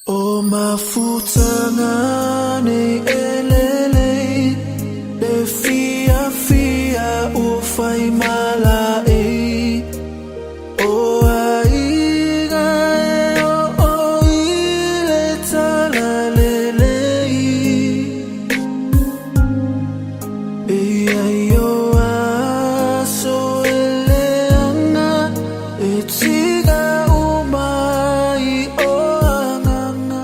O mafutangane elele le fia fia o fai mala o aiga o ile tala lele ayo aso eleanga etiga umai o anganga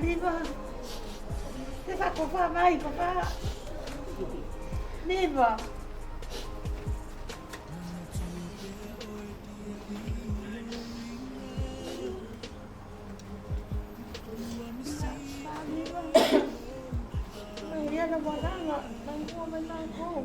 Đi vào. Thế bà có pha vai có pha. Đi vào. Dia nak buat apa? Bangku bangku.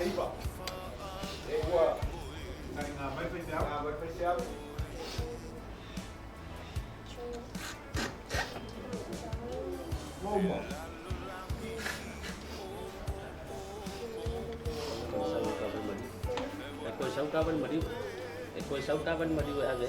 Ekor saukawan madiu. Ekor saukawan madiu ave.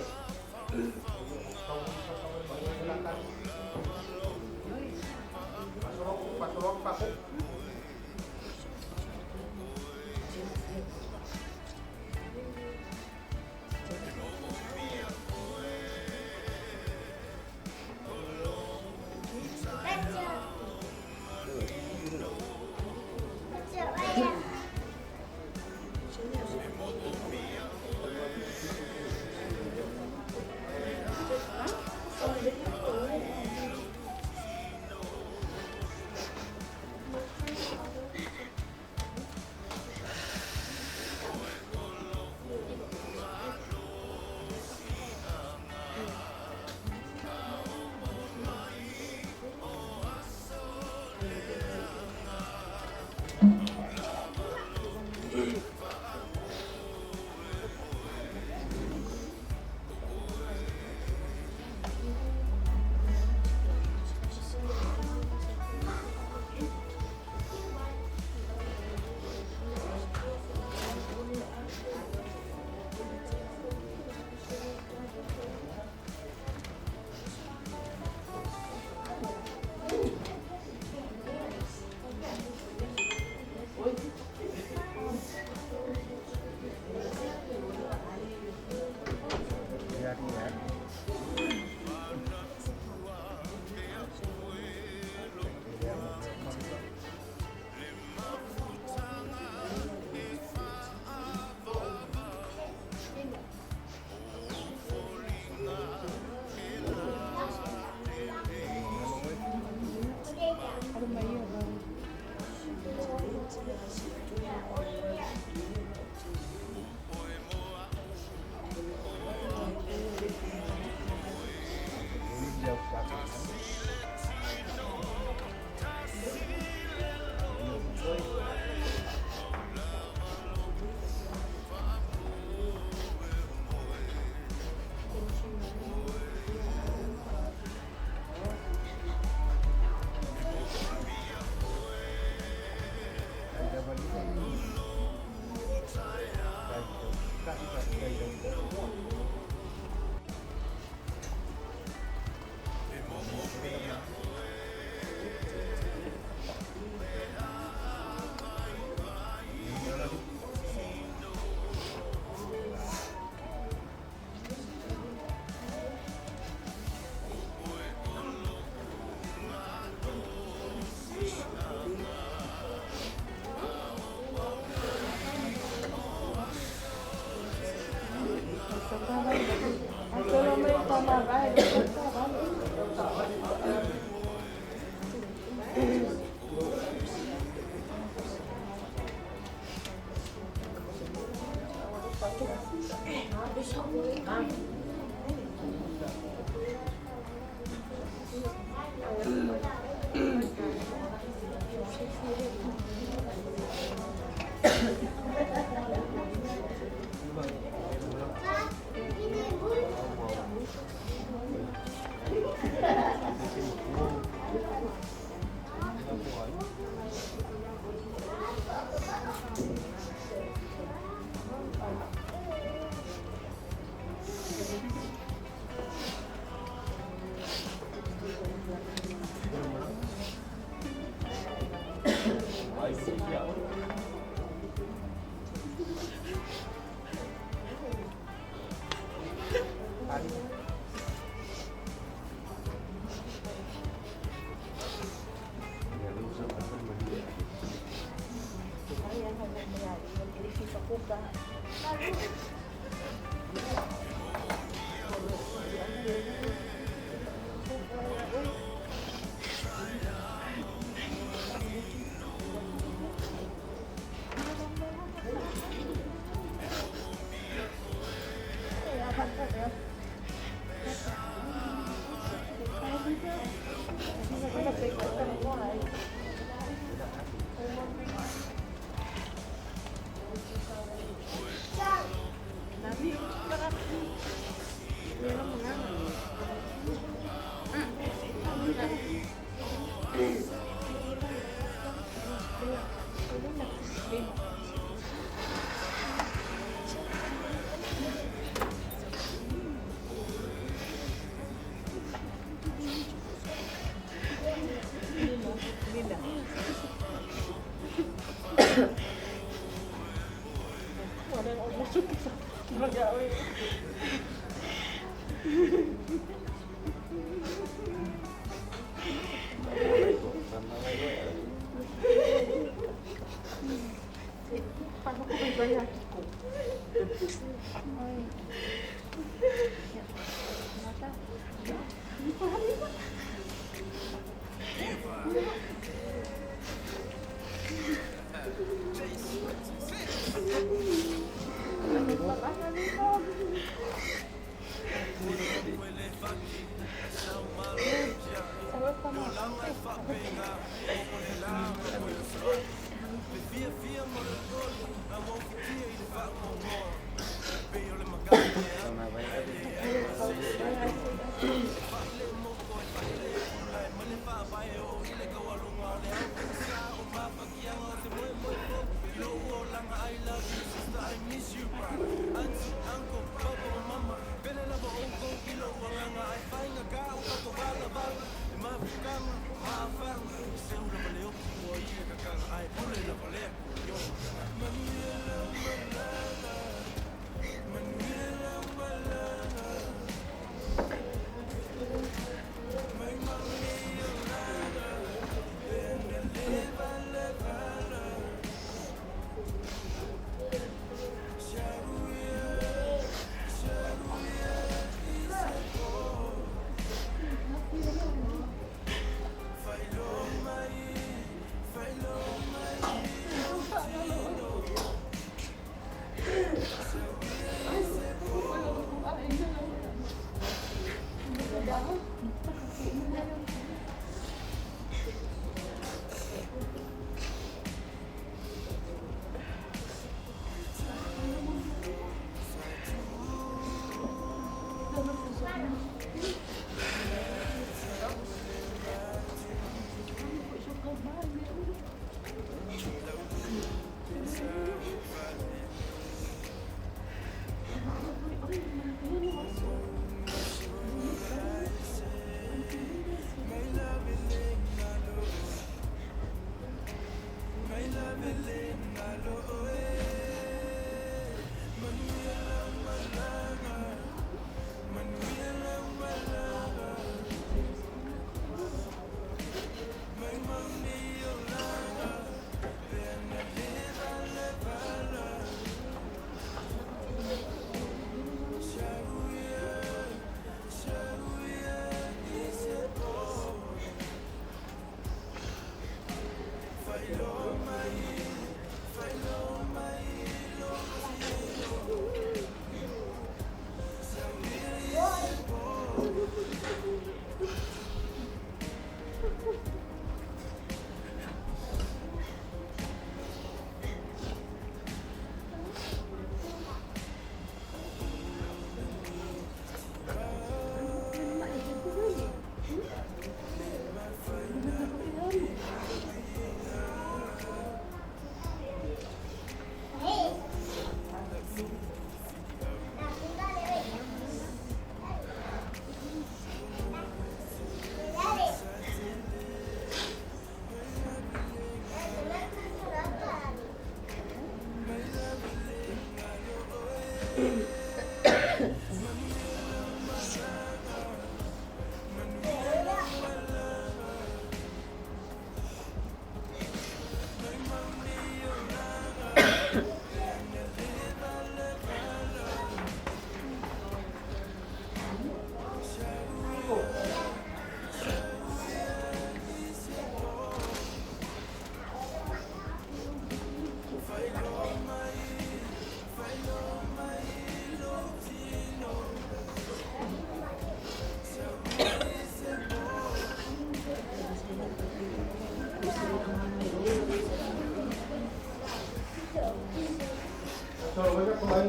Solo voy a comer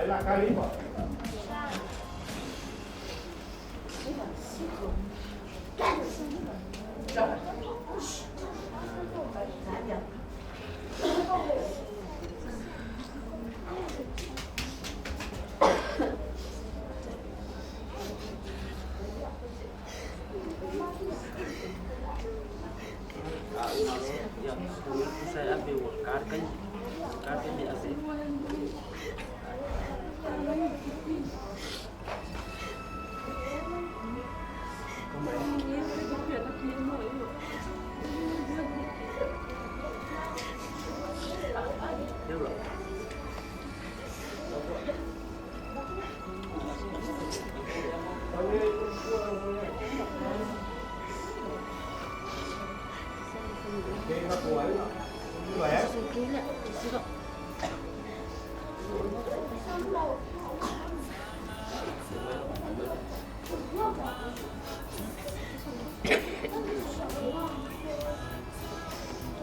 la califa. Ya, saya ambil karkan di asin. Dia belum.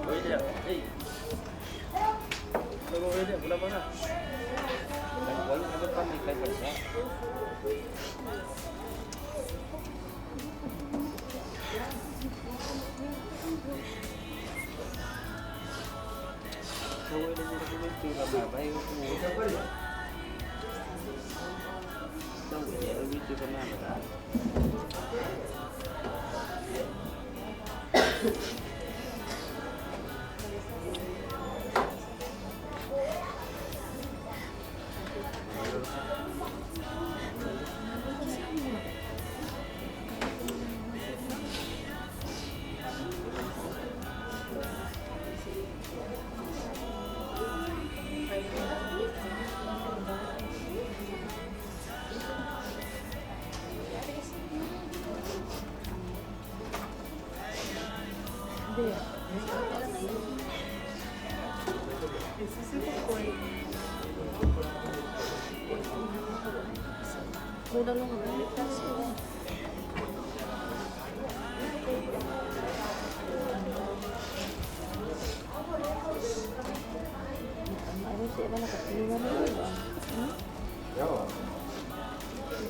Oi dia, hey. Kalau dia kenapa nak? Kalau ada pandai kai kerja. Kalau dia jadi tu apa yang aku tahu dia lebih tu mana?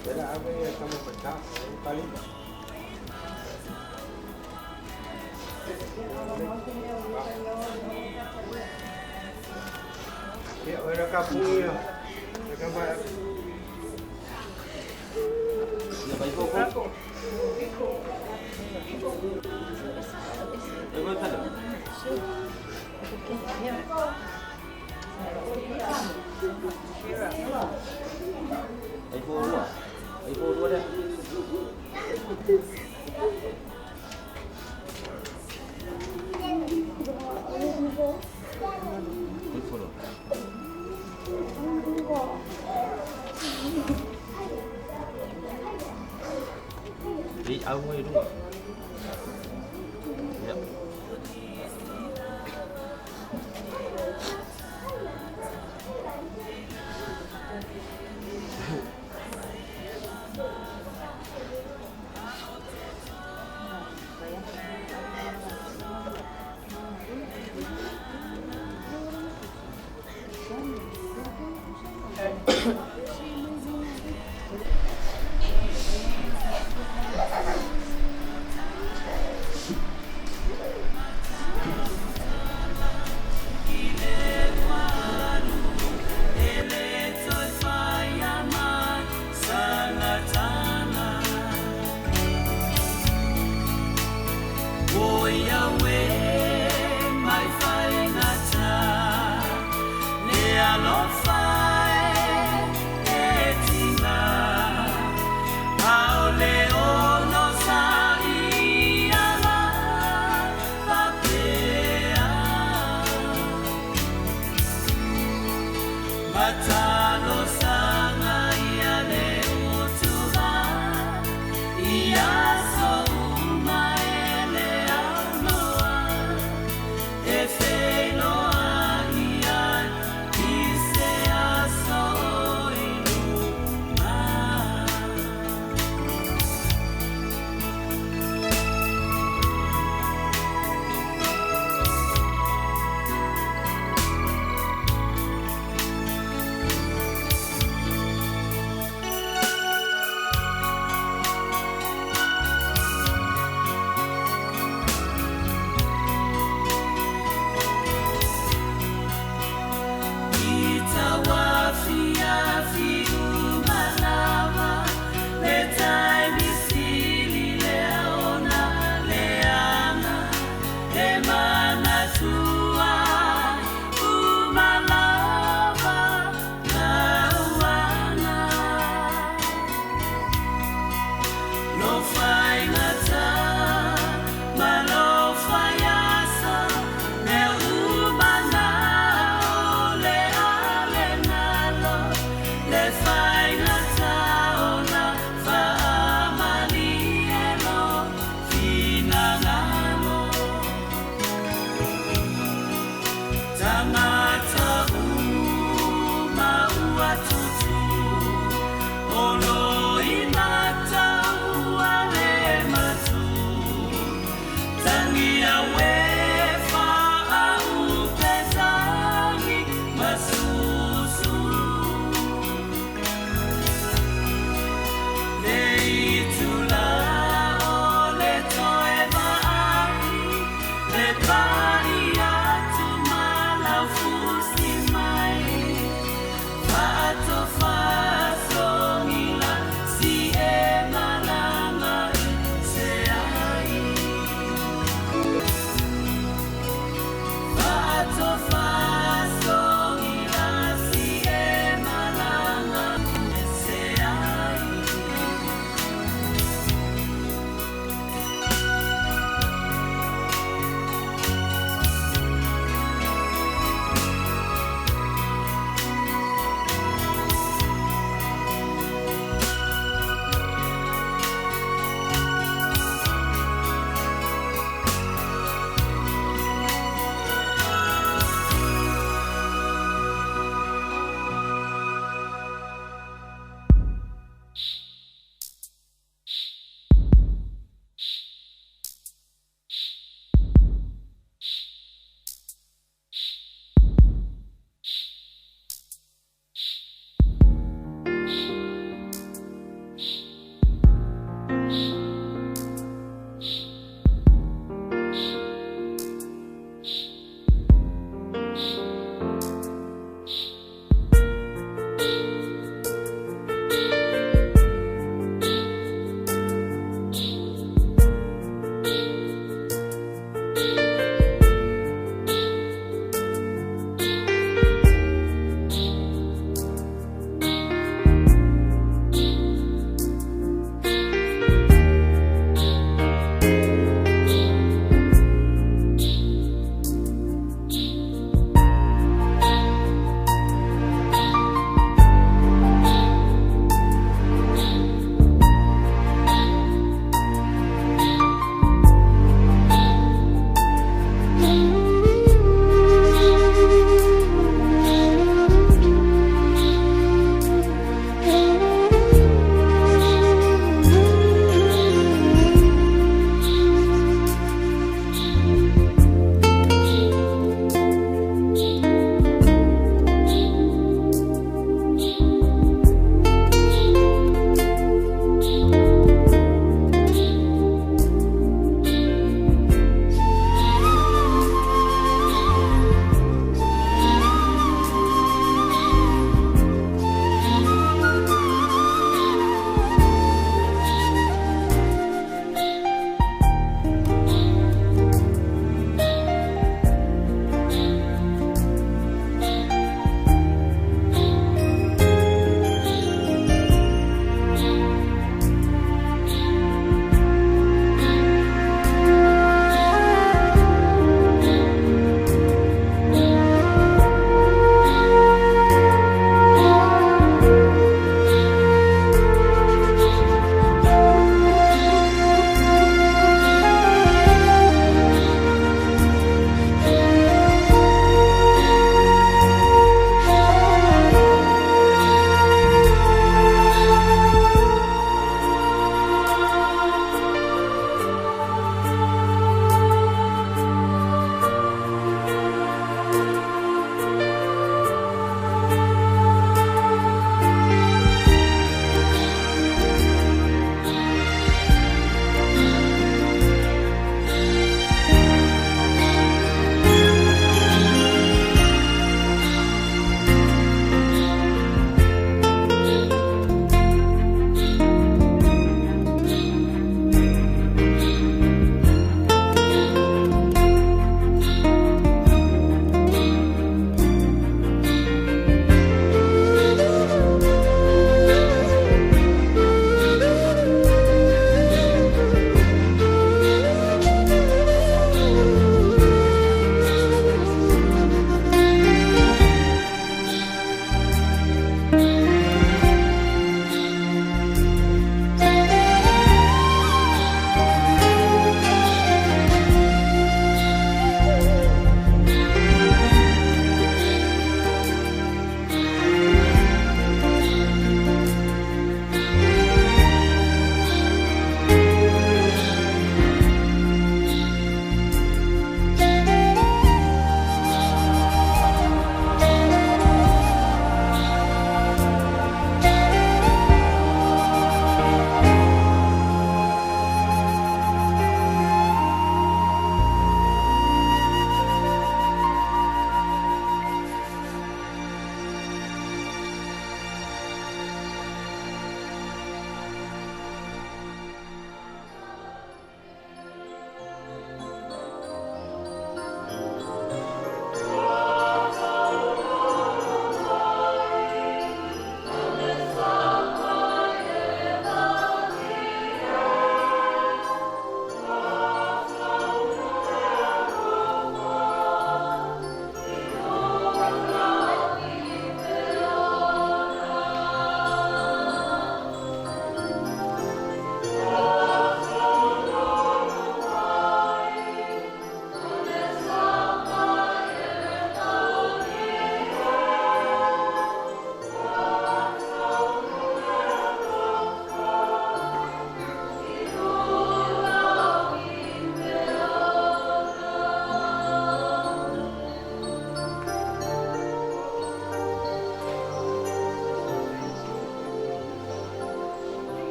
Jadi apa yang kamu pecah paling? Ya, orang kapung ya. Mereka bayar. Ya baik kok. Ego tadi. iPhone 2 dah. iPhone. Đi ông ấy đúng không? Dạ.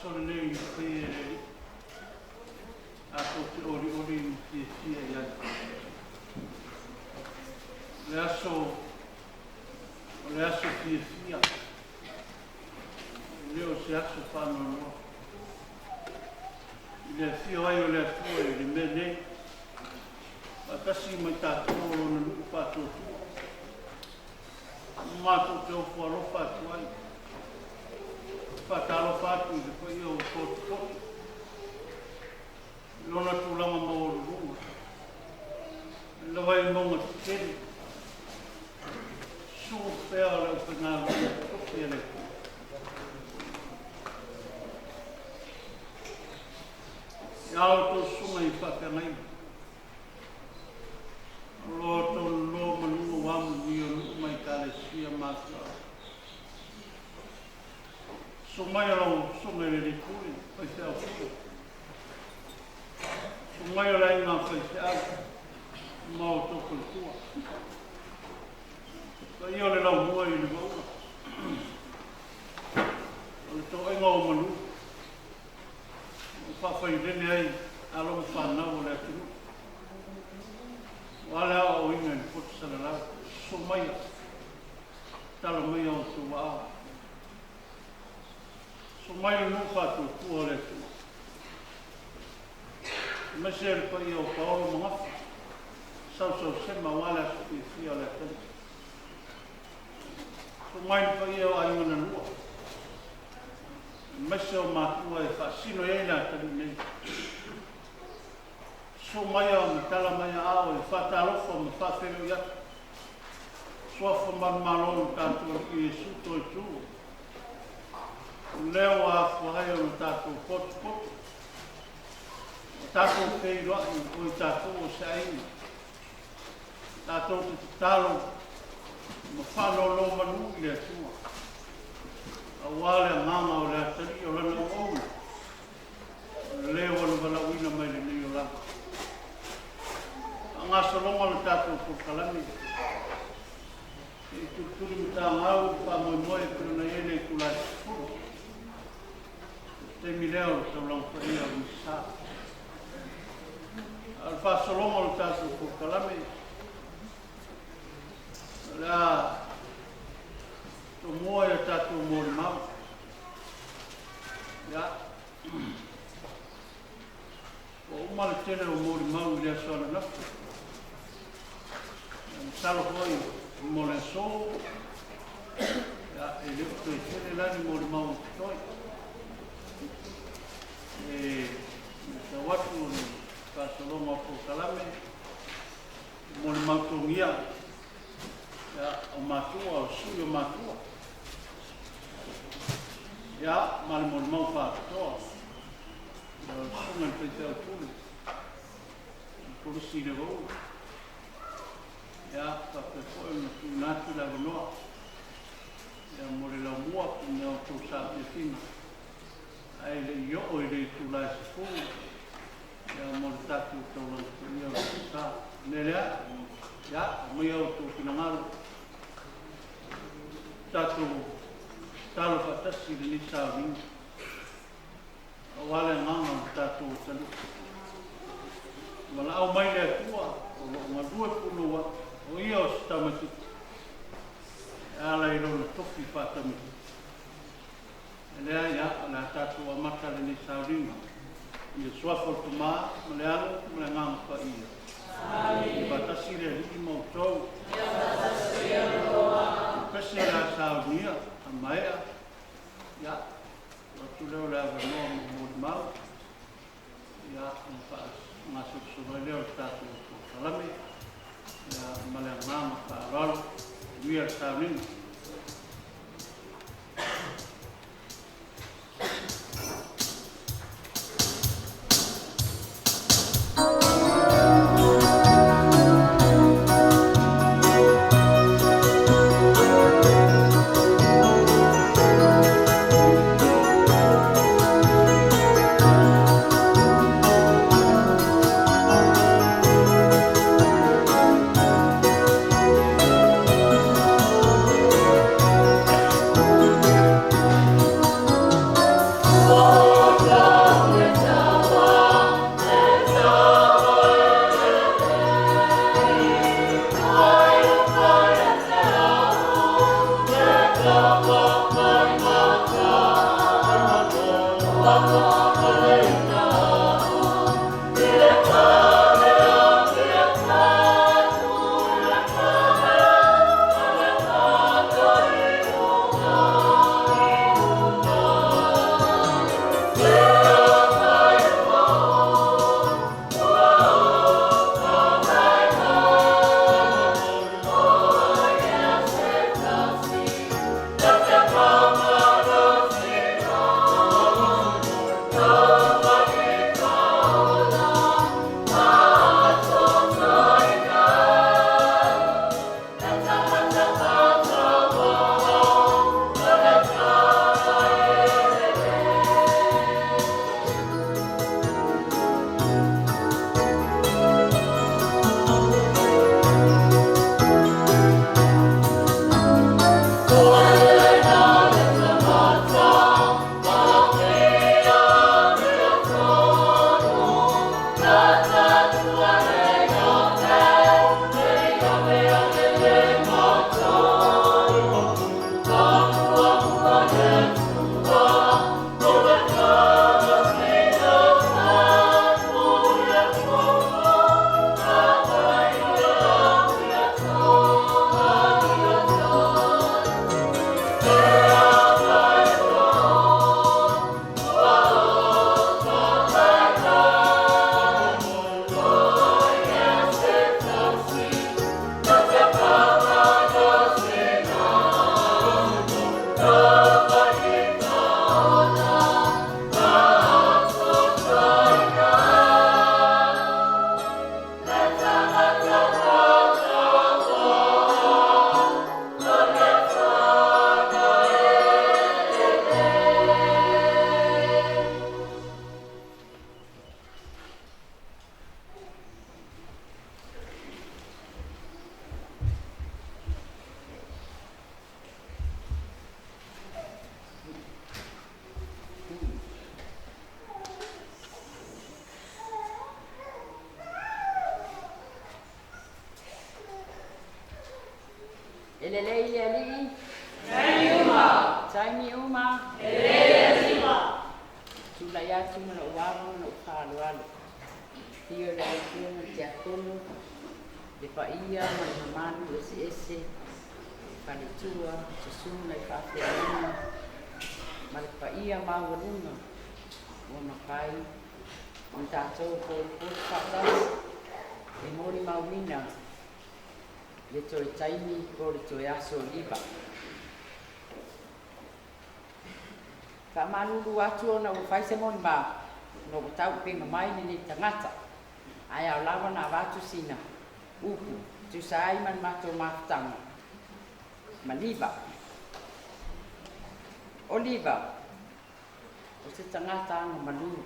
sole nei pe a ko te ori ori te fia ia. Le aso fia fia. Leo se aso whanau noa. Le fio ai o le atua e le mene. Atasi mai tātou o na nuku pātou tua. Mātou te ofu alofa atu ai. Whakalo whātu i te koe i o kōtu kōtu. Lona tūlanga maoru runga. Lawai maunga tukeri. Sū whea leo whenā runga tuki ele. Iau tō sunga i whakangai. Loto lo manu wam ni o mai kale sia mata. So mai lo so mai le kuri, pai se au. So mai la ina pai se au. Mau to ko tua. Pai o le lo mo i le bo. O to ai ngau manu. Fa fai dene ai alo fa na o le tu. Wala o inga ni potu salala, so maia, tala maia o tu wao. So maia nuka tu kua le tu. Mesere pa i o paolo mangafu, sau sema wala so ki fia le tu. So maia pa i o aingana nua. Mese o matua e whaasino e na tani nei. So mai o me tala mai ao e whatalofo me whawhero i atu. Soafo marumalo tātou ki e suto e tū. Leo a whahai o tātou potu potu. Tātou kei roa i o tātou o se aina. Tātou te talo ma whano lo manu i le atua. A wale a mama o le atari o lana o ouna. Leo anu wala uina mai le ni o lana. Ngā salonga le tātou kukalami. E tūturi mi tā ngau, pā moi moi e kuna ene i kula e sifuru. Te mi leo le tau lau whaia o misa. Al pā salonga le tātou kukalami. Lea, tō mua e tātou mōri mau. Ia. O umale tene o mōri mau i lea soana nafu. Salo foi mo le so ya ele foi tele lá ni mo mau toi sa watu ka solo mo ko kalame mo mau tongia ya o matua o suyo matua ya mal mo mau fa to o sumen pete o tu por si le vou ya porque foi un natu la no ya more la mua ni o tu sa de fin ai le yo o le tu la fu ya mo tatu to lo ni o sa nela ya mo yo tu kinangal tatu talo fatasi ni sa vin wala nganga tatu tali wala au mai le tua o ma due pulua o ia o stamati ala i lona toki whatamiti e lea ia ala tatu a matale ni sauringa i e suafo tu maa ma le alo ma le ngama pa ia i batasi le hiki mautou pese la sauringa a maea ia o tu leo le avanoa mo mo mau ia ma se leo tatu kalame ya malangama parol wir samin uma. Tula ia tuma na uama na upalo alo. Tio le tio na te atono. Le paia ma manu ese. Palitua, susuna i whawhianuna. Ma le paia maurunga. O makai. O tātou ko whakas. E mori maumina. Le toe taimi ko le toe aso liba. Ka manulu atu ona o whaise moni ma. No o tau pinga mai ni tangata. Ai au lawa na watu sina. Upu. Tu sai man mato maftanga. Maliba. Oliva. O se tangata anga malulu.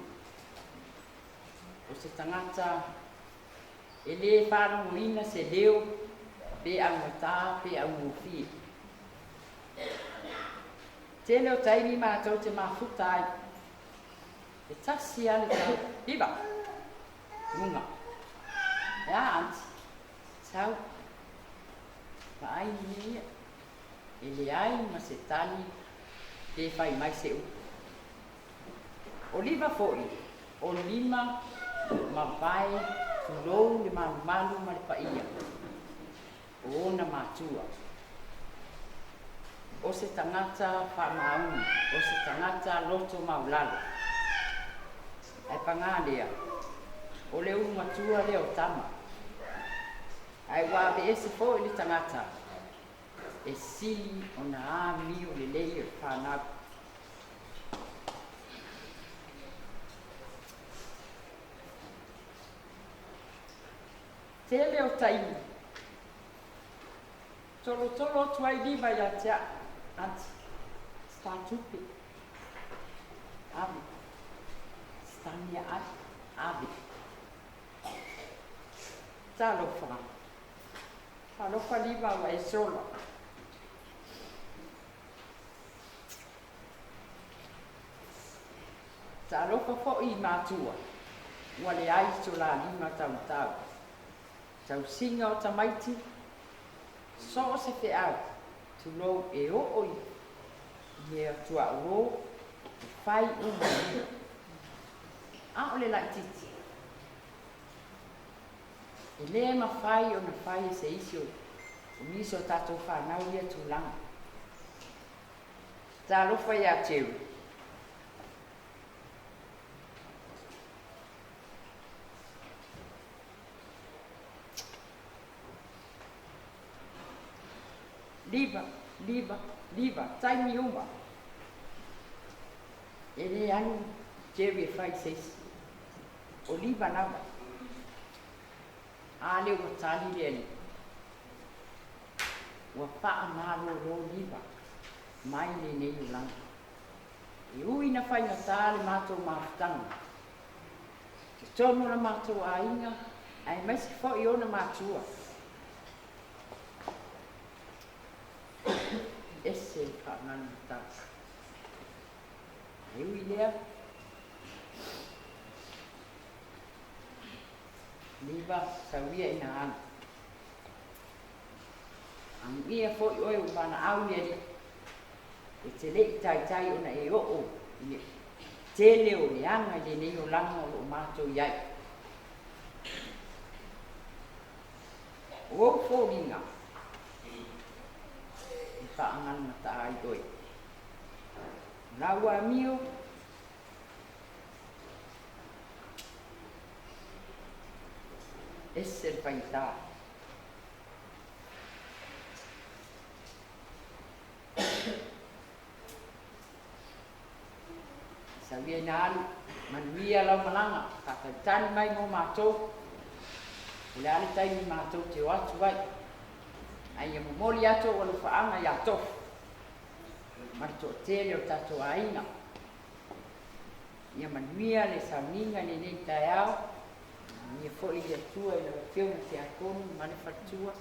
O se tangata e le whanongo ina se leo pe angota pe angofi. Te leo taimi mātou te mafutai. E tasi ale tau. Liba. Munga. Ea anti. Tau. Paai ni ia. E le ai ma se tani te whai mai se u. Oliva foi. O lima ma vai fulou le malu ma le paia. O na matua. O se tangata whamaunga. O se tangata loto maulalo. Ai pangalea. O le matua leo tama. Ai wabe ese foi le tangata. E sili o na a miu le leio whanau. Te leo taimi. Tolo tuai liba ia tia. Anti. Statupi. Avi. Stania avi. Talo wha. Talo wha liba wa e solo. Talo wha fo i mātua. Ua le ai so la lima tau. Tau singa o tamaiti. So se te au. Tu lo e o oi. Ia tua uro. Fai uma. A ole la titi. E le ma fai o na fai se isio. O miso tato whanau ia tu langa. Ta lo fai a teu. Liba, taimi uma. E le anu Jerry fai seis. O liba nawa. A leo o tali lele. Ua paa malo lo liba. Mai le nei ulanga. E ui na fai na tale mato maftanga. Te tono na mato a inga. Ai mai se fo i ona matua. Ese whananu tau. E ui lea. Liba sawia ina ana. Ang ia fo i oe upana au lea. E te lei tai ona e o. Te leo le anga le nei o langa o mato iai. O fo ringa. Whaangan na taai doi. Raua mio. Esser paita. Sabia na alu. Manuia lau malanga. Kakatani mai mo mātou. Ule ali tai ni mātou te o atu vai. Ai mo moli ato o le whaanga i ato. Marito tele o tato a inga. Ia manuia le sauninga le nei tai au. Ia fo i le atua i le whiona te akonu, mane whatua.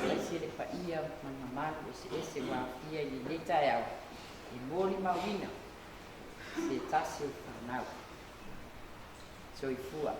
Ia se le whaia manamalu ese wāwhia i le nei tai au. E moli mawina. Se tasi o whanau. So i fua.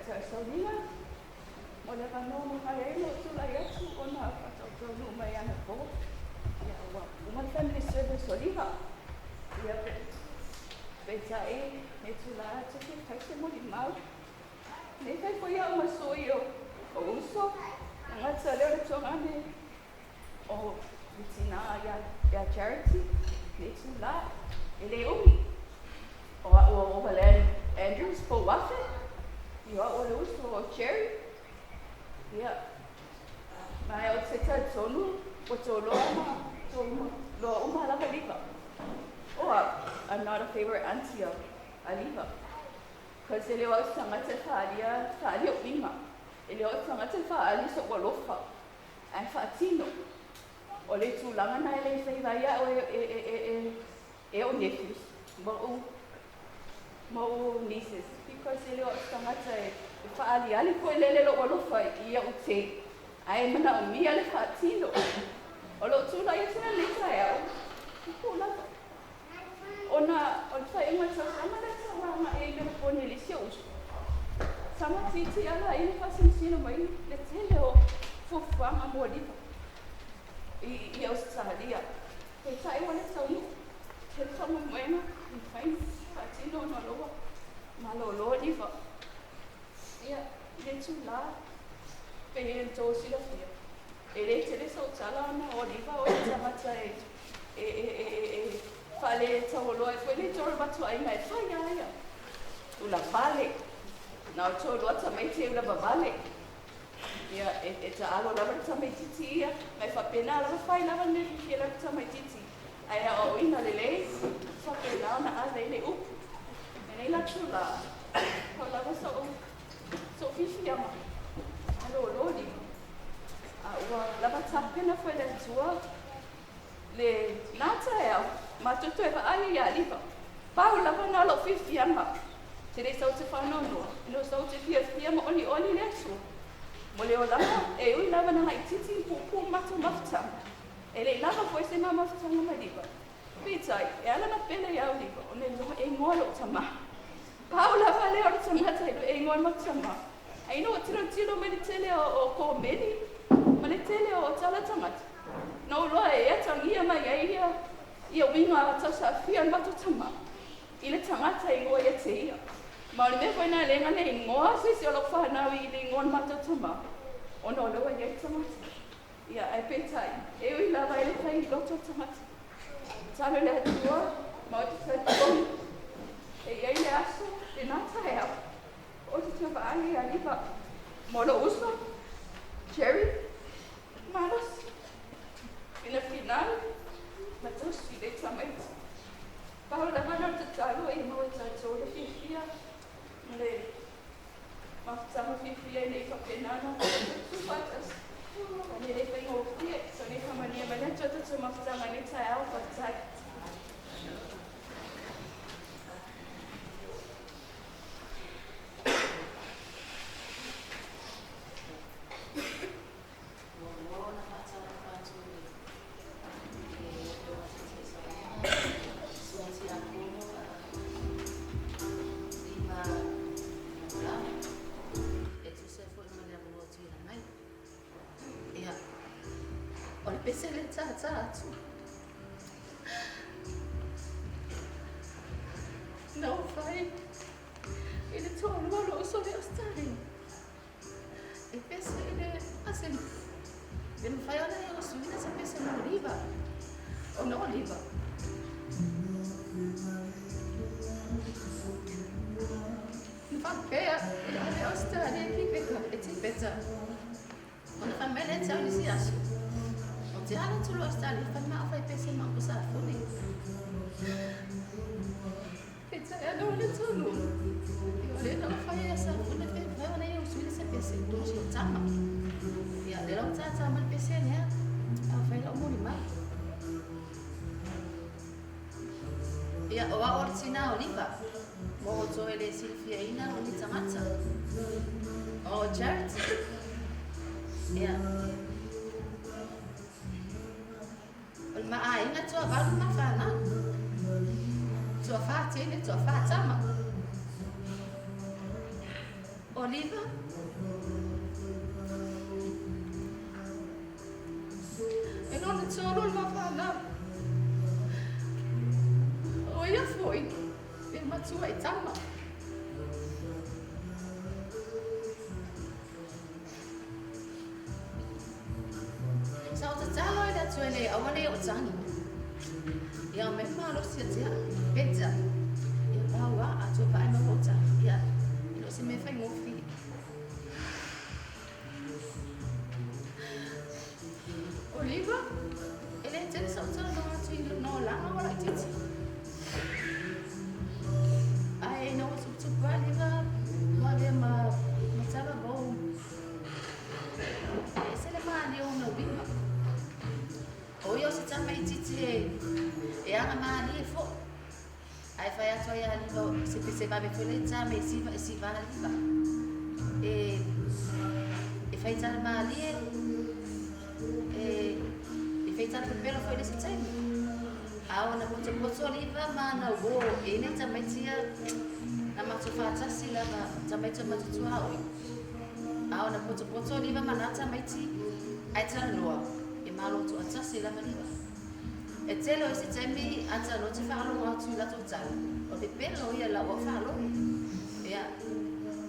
sausaunga. O le kanono hale lo tula yesu o na whatautonu mai ana ko. Ia ua umai family service o liha. Ia peta e tula tuki kaise mo li mau. Ne kai ko ia uma soi o uso. Ngata leo le tongane o vitina ya charity. Ne tula ele umi. O Helen Andrews po wafe. Ia o le uso o Cherry. Ia. Mai o te tonu o to lo uma la liva. I'm not a favorite auntie of Aliva. Because ele o sanga te faria o winga. Ele o sanga te faria so walofa. Ai fatino. O le tulanga na ele sei vai o nephews. Mo nieces. Because ele o sanga te faria ali ko ele lo walofa ia o te. Ai mana o mia le fatino. O lo tula ia tena le tae. Ko la ona fa inga sa sama le sama e le pone le sios sama titi ala e fa sino mai le tele o fofa ma modi e o salia e sai wala sauni te sama moena e fai fatino no lo ma lo di fa ia le tula pe to sila fia e le tele so sala na o di fa o sama tai fale tawolo e foi le toro batu ai mai fai ai ula vale na o toro ata mai te ula vale ia e ta alo la ta mai titi ia mai fa pena la fai la ne ki la ta mai titi ai o ina le fa pena na a le u nei la chula ko la so fifi ama alo lo di a wa la ta pena foi le tua le nata e ma tutu e ai ia liva. Pau la na lo fifi ama. Te le sau te whanono. No sau te fia ma oli le su. Mo le o lava e ui lava na hai titi pupu matu mafta. E le lava foi se ma mafta ma liva. Pizza e ala na pele ia liva. O ne luma e ngolo tama. Pau lava le o tama e ngolo mafta. Ai no tiro me le tele o ko meni. Ma le tele o tala tamata. No loa e tangia mai ia winga tasa fia matu tama. Ile tangata i ngoa ia te ia. Ma le me koe na lenga ne ngoa se o lo whanau i le ngoa matu tama. O no loa ia tamata. Ia ai petai. E ui lava ele kai i loto tamata. Tano le atua, ma o te tatu. E ia le aso, le nata ea. O te tua vaali a liva. Mono uso, Cherry, Manos. Ina final, ma tu sfide tamait. Paola mana te talo e mo ta tole fifia. Le ma tsama fifia nei fa penana. Tu fatas. Ani le pe ngo fie, so ne fa mania mana tota tu ma tsama ne ta au fa tsai. Não vai. Ele tornou só Deus também. E pensa ele assim. Ele não vai olhar eu subir essa pessoa não oliva ou não oliva. Não vai pegar. Ele olha eu estou ali aqui pega. É tipo pizza. Quando a família está ali se acha. O dia não tudo está ali. Faz mal vai pensar mal por sair fone. Eu não olho tudo. Eu não faço essa coisa. Eu não olho tudo essa pessoa. Então eu chamo. E a dela está chamando pessoa né? Eu faço o mundo mais. E a hora de sinal oliva. Vou só ele Silvia ina o de tamata. O Charity. Yeah. Ma ainda tua vaga uma fana. Tua fate ele tua fate sama. O Oliva. E non è solo il mafana. O ia foi. Il matua e tama. Sa o tatalo e la tuele awane o tangi. Ia me malo sia tia. Pizza. Ia bawa a tu pa no ota. Ia. Ilo se me fai ngofi. Oliva. Ele tele sa utala no atu ilo no la no la titi. Ai no su Oliva. Ma de ma tala bo. Se le mani o no bima. O io se tama i titi e anga mani e fo. Ai fai ato ia liva se va me fole tama e si va liva. E fai tala mani e fai tala pelo foi nesse tempo. A ona posso liva ma na wo e ne tama tia na matu fata sila ba tama tia matu tua oi. A ona posso liva ma na tama tia ai tala loa. Malo tu atasi la maniva. E telo ese temi ata no te falo atu la total. O de pelo ia la o falo. Ia.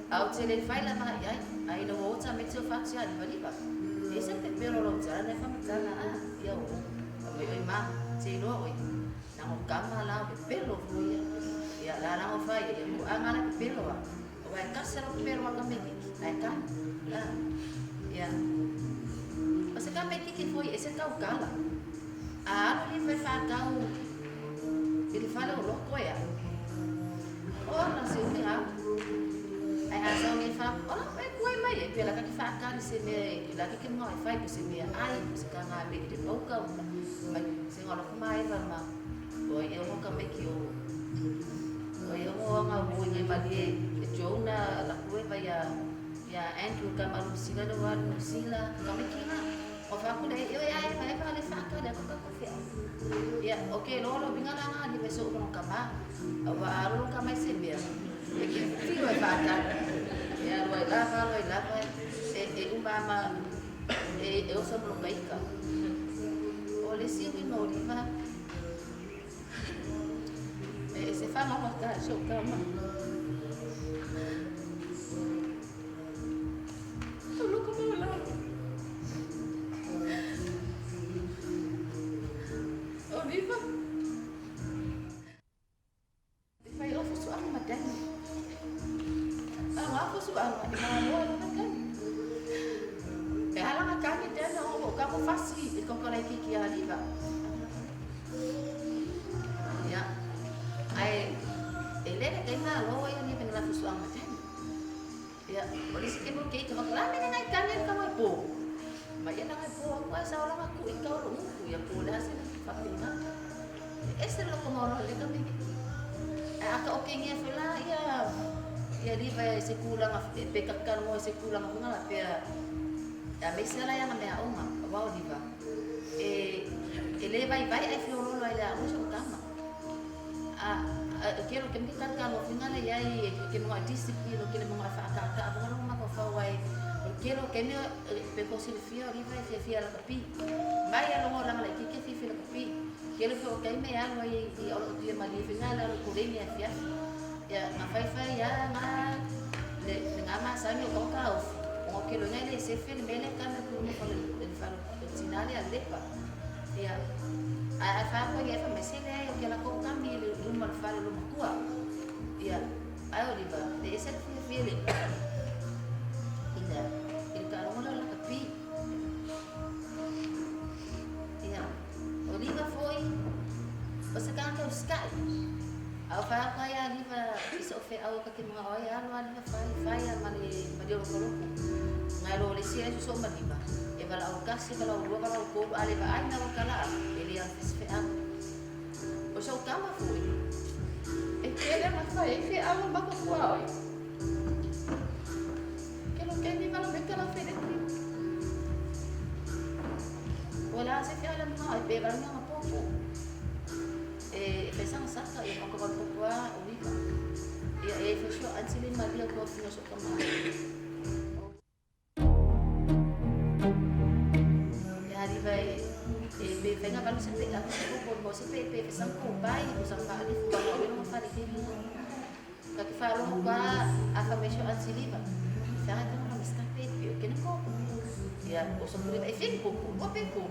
Au tele fai la mai ai. Ai no ota me te fatu ia maniva. Ese te pelo lo tala ne fa tala a. Ia o. Oi ma te no oi. Na o kama la de pelo ia. Ia la na o fai ia mo anga la pelo a. O vai kasero pelo a kameki. Ai ka. La. Ia. Você tá meio que foi esse tal cala. A ele vai falar ele fala o louco é. Ora se o mira. Aí a ação ele fala, ora vai coi mai, pela que faz cara se me lá que não faz para se me ai, se canga bem de boca. Mas se ora como ai vai mas. Oi, eu nunca me que eu. Oi, eu vou a vou em Maria, Jona, la cueva ya Andrew kamaru sila do war sila kami kina. O faku dai eu ai vai para le faca da coca ya okay lo bingala nga di beso ko kama. Wa aro kama se bia. E que fio faca. Ya lo lava e umama eu sou no caica. O le si mi no riva. Se fa ma morta show kama. Se kulang pekakkan mo se kulang ako nga pia mesa la yang mea oma wa diva ele vai ai fiolo la ila uso kama quiero que me kan o final ya que mo disciplina que mo fa ka ka mo ma ko fa wai quiero que me peko se fia diva se fia la kapi vai a lo la que fi la kapi quiero que me algo y o que ma di final la ko de mi fia ya ma fai ya ma ngama sanyo ko ka o que lo ngai se fe mele kan ko mo ko le fa sinale al depa ya a fa ko ya fa mesele que la ko kambi le mal fa lo makua ya ai oliva de ese feeling ida il caro la capi ya oliva foi você canta o sky au fa ko ya liva iso fe au ka ki mga oya ano liva fai mali o kolo ngalo le sia su somba liva e bala au kasi bala o bala o ko ale ba ai na o kala ele ya fe au o so kama foi e que ele ma fai fe au ba ko oi que lo que ni bala me kala fe de wala se fe ala ma e be bala ma popo pensando saka e ko ko ko oliva e Ia e fasio atsili malia ko fino so kama. Ya di vai be venga balu se pe aku ko bo se pe sang ko bai ko sang fa ali ko ko no fa di kini. Kaki faro ba aka mesho atsili ba. Sana ko na mista pe kini ko. Ya o so puli ba fin ko ko pe ko.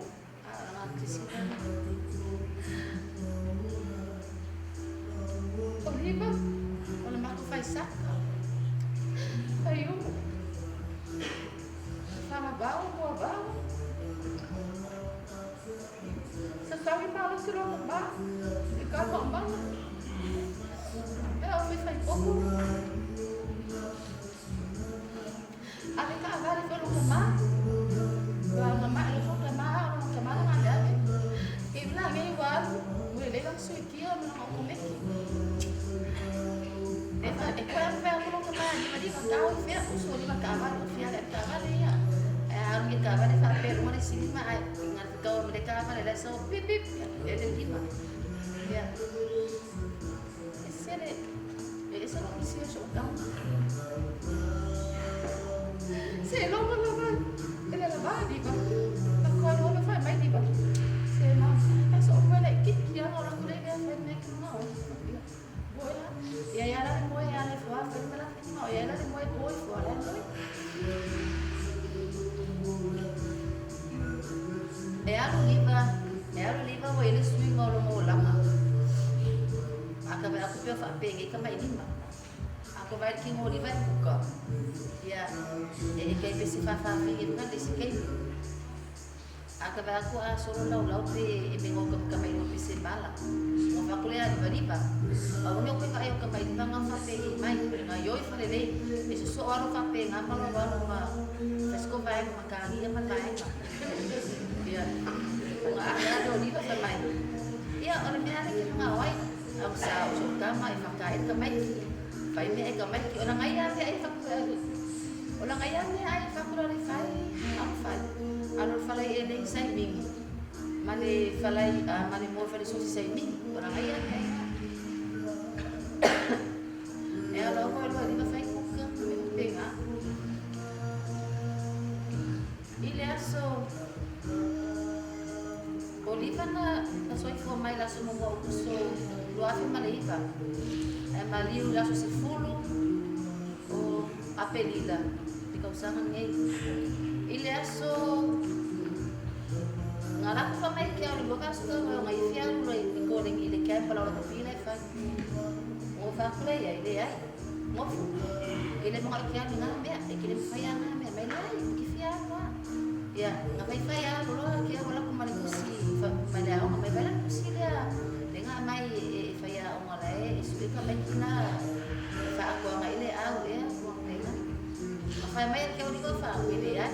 Ah kisi. Oliva, quando Marco faz saca, aí eu fala bala, boa bala. Você sabe bala, tirou uma bala, ficar com bala. Eu fui faz pouco. Ada kabar itu lu kemar, lu kemar, nggak ada. Ibulah gini waru, gue bilang suiki, lu mau komik. Ekuan fea ko ka man, di magkaw fea uso di magkawan, fea ka kawan ya. Ang gikawan fa pero mo si ma ay ngat ka mo de ka man la so pip pip ya de di ma. Ya. Ese no si so ka. Se lo mo naman. Ele la ba di ba. Ako no fa mai di ba. Se no, so ko la kit ya no la ko le ga fa me ko no. Ya la mo ya le fo fa me la no ya la mo boy fo la no. E alu liva o ele swing o mo lama. Aka ba aku fa penge ka mai lima. Aku vai ki mo liva buka. Ya, e kai pesi fa penge kan disi kai. Aka ba aku solo lau pe e me ngok ka mai no pesi bala. Mo fa kule ali bariba. Au me ko ka ayo ka mai nga fa pe mai nga yo fa le e so aro fa pe nga ma no ma. Esko vai ma ka ni ma tai ma. Ya. Nga ada do di fa mai. Ya, ora me ari ki nga wai. Ang sa so ka mai fa ka ka mai. Fai me ka mai ki ora ngai ari ai fa ko. Ora ngai ari ai fa ko ri fai. Am fai. Ano falai e nei sai ming. Mane falai mane mo fa so sai ming. Ora ngai ari ai. E ala ko lo di fai ko ka me pega. Ile aso Oliva na soi fo mai la so mo so lo afi maliva. E maliu la so se fulu o apelida. Tika usangan ngai. Ile aso ngala fa mai ke o boka so ko ngai fia lo i ko le ile ke pa lo ko pile fa. O fa kule ya ile ai. Mo fu. Ile mo ka ke na me e ke le fa ya na me mai lai ki fia ma. Ya, ngapai fa ya lo ke wala ko mali kusi. Fa mai o mai bala kusi dia. Denga mai fa ya o ngala e isu ka mai kina. Fa ko ngai ile au ya ko denga. Fa mai ke o di ko fa ile ya.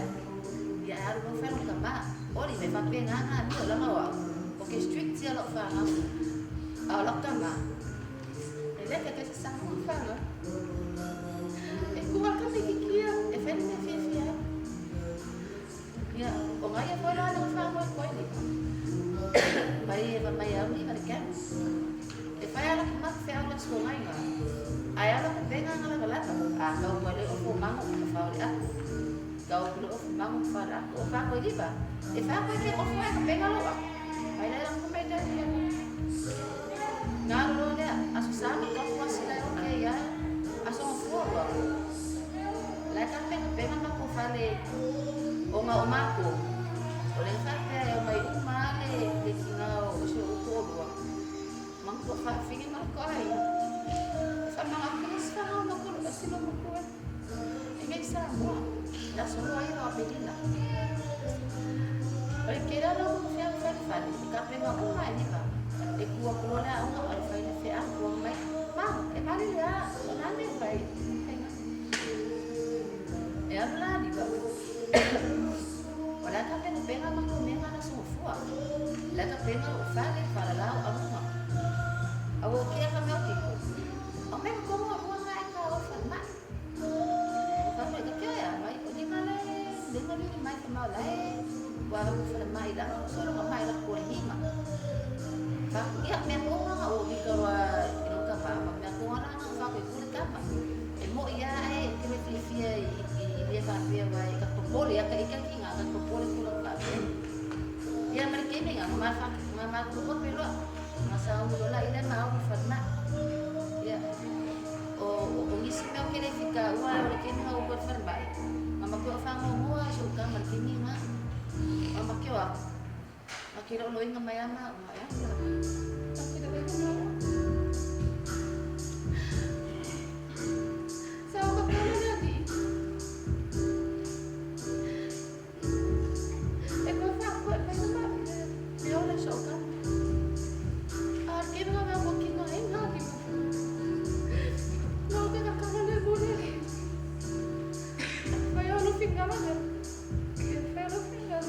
Ya ar ko fa ka ma. Ori me fa pe nga ni o la ma wa. O ke strict ya lo fa nga. A lo ka ma. Ele ke sa mo fa nga. E ku wa ka me ki kia e fa ni fi fi. Ya, o ngai ko la no fa mo ko ni. Mai au ni markan. E fa ala ki mak fa ala so ngai nga. Ai ala ka venga ngala kala. Kau boleh o mangu fa ala. Kau boleh o mangu fa ala. O fa ko di ba? E fa ko ke o fa ka venga lo. Ai la ko me da ni. Ngalo le asusama ka ko sila o ke ya. Aso fo ba. La ka venga ma ko fa le o mako. Oleh kata yang mai umale de kinao so ko ba. Mang ko fa fingi ma ko ai. Sama aku sekarang aku masih mau kuat. Ini sama. Dah semua ayo apelila. Kira lo fia fa. Kape ma ko mai ni ba. E ku aku la o ma fa ni fia ko mai. Ma, e mari ya. Nane fai. E habla di ba. Wala ka pena pena ma ko me na so fua. La ka pena o fa le para la o ma. Awo kia ka me o tiko. O me ko mo mo ngai ka o fa ma. Ka me ka kia mai o di male. De ma ni mai ka ma lai. Wa ko fa mai la so lo ka mai la ko ni ma. Fa ia me ko nga o di ka wa ino ka pa ma me ko moana nga fa ko ku kama e mo ia e ke me fia I le fa fia vai ka popole ka ika ki nga ka popole ku la fa ia mer ke ni nga ma ku ko pelo masa u la ile ma u fa na ia o ngisi me ke le fika wa le ke ni u ko fa bai mama ko fa mo so ka mer ke ni nga mama ke wa akira lo inga mayama ya akira lo inga sao ka pala jadi e ko fa ko pa ma yo le soka akira nga mo ki nga inga ki no ke na ka le bune mayo lo finga ma ke fa lo finga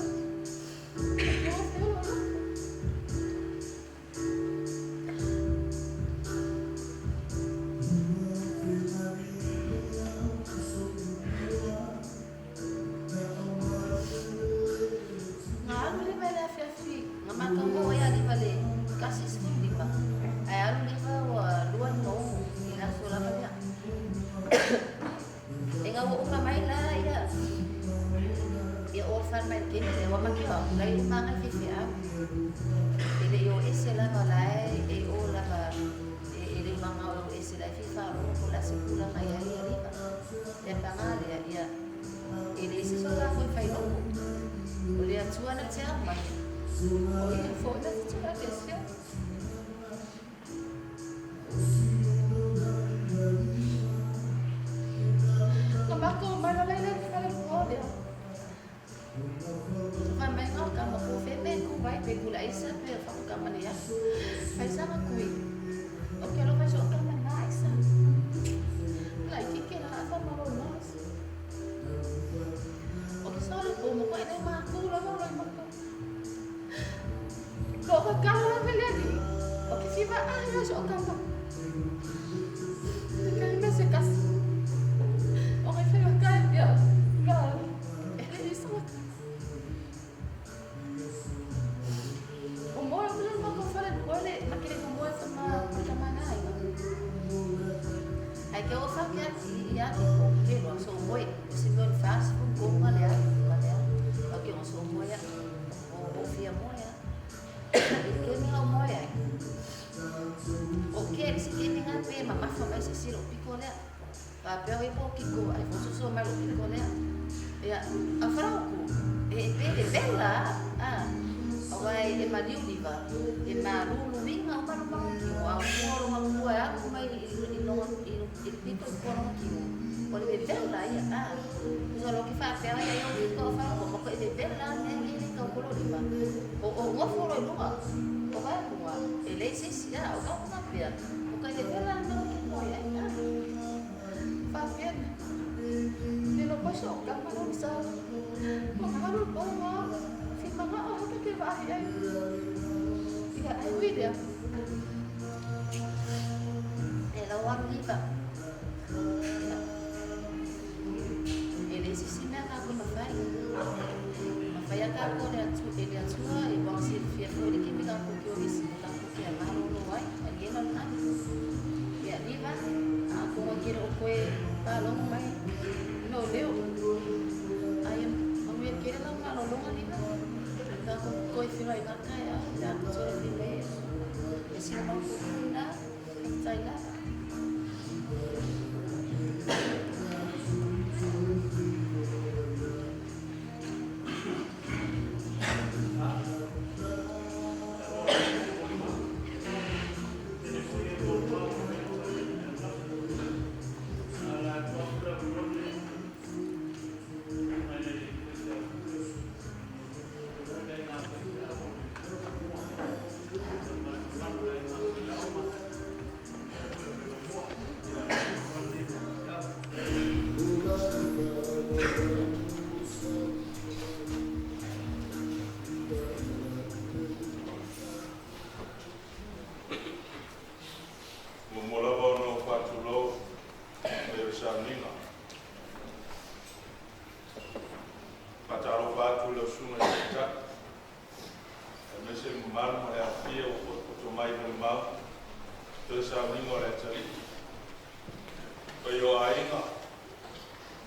yo ainga.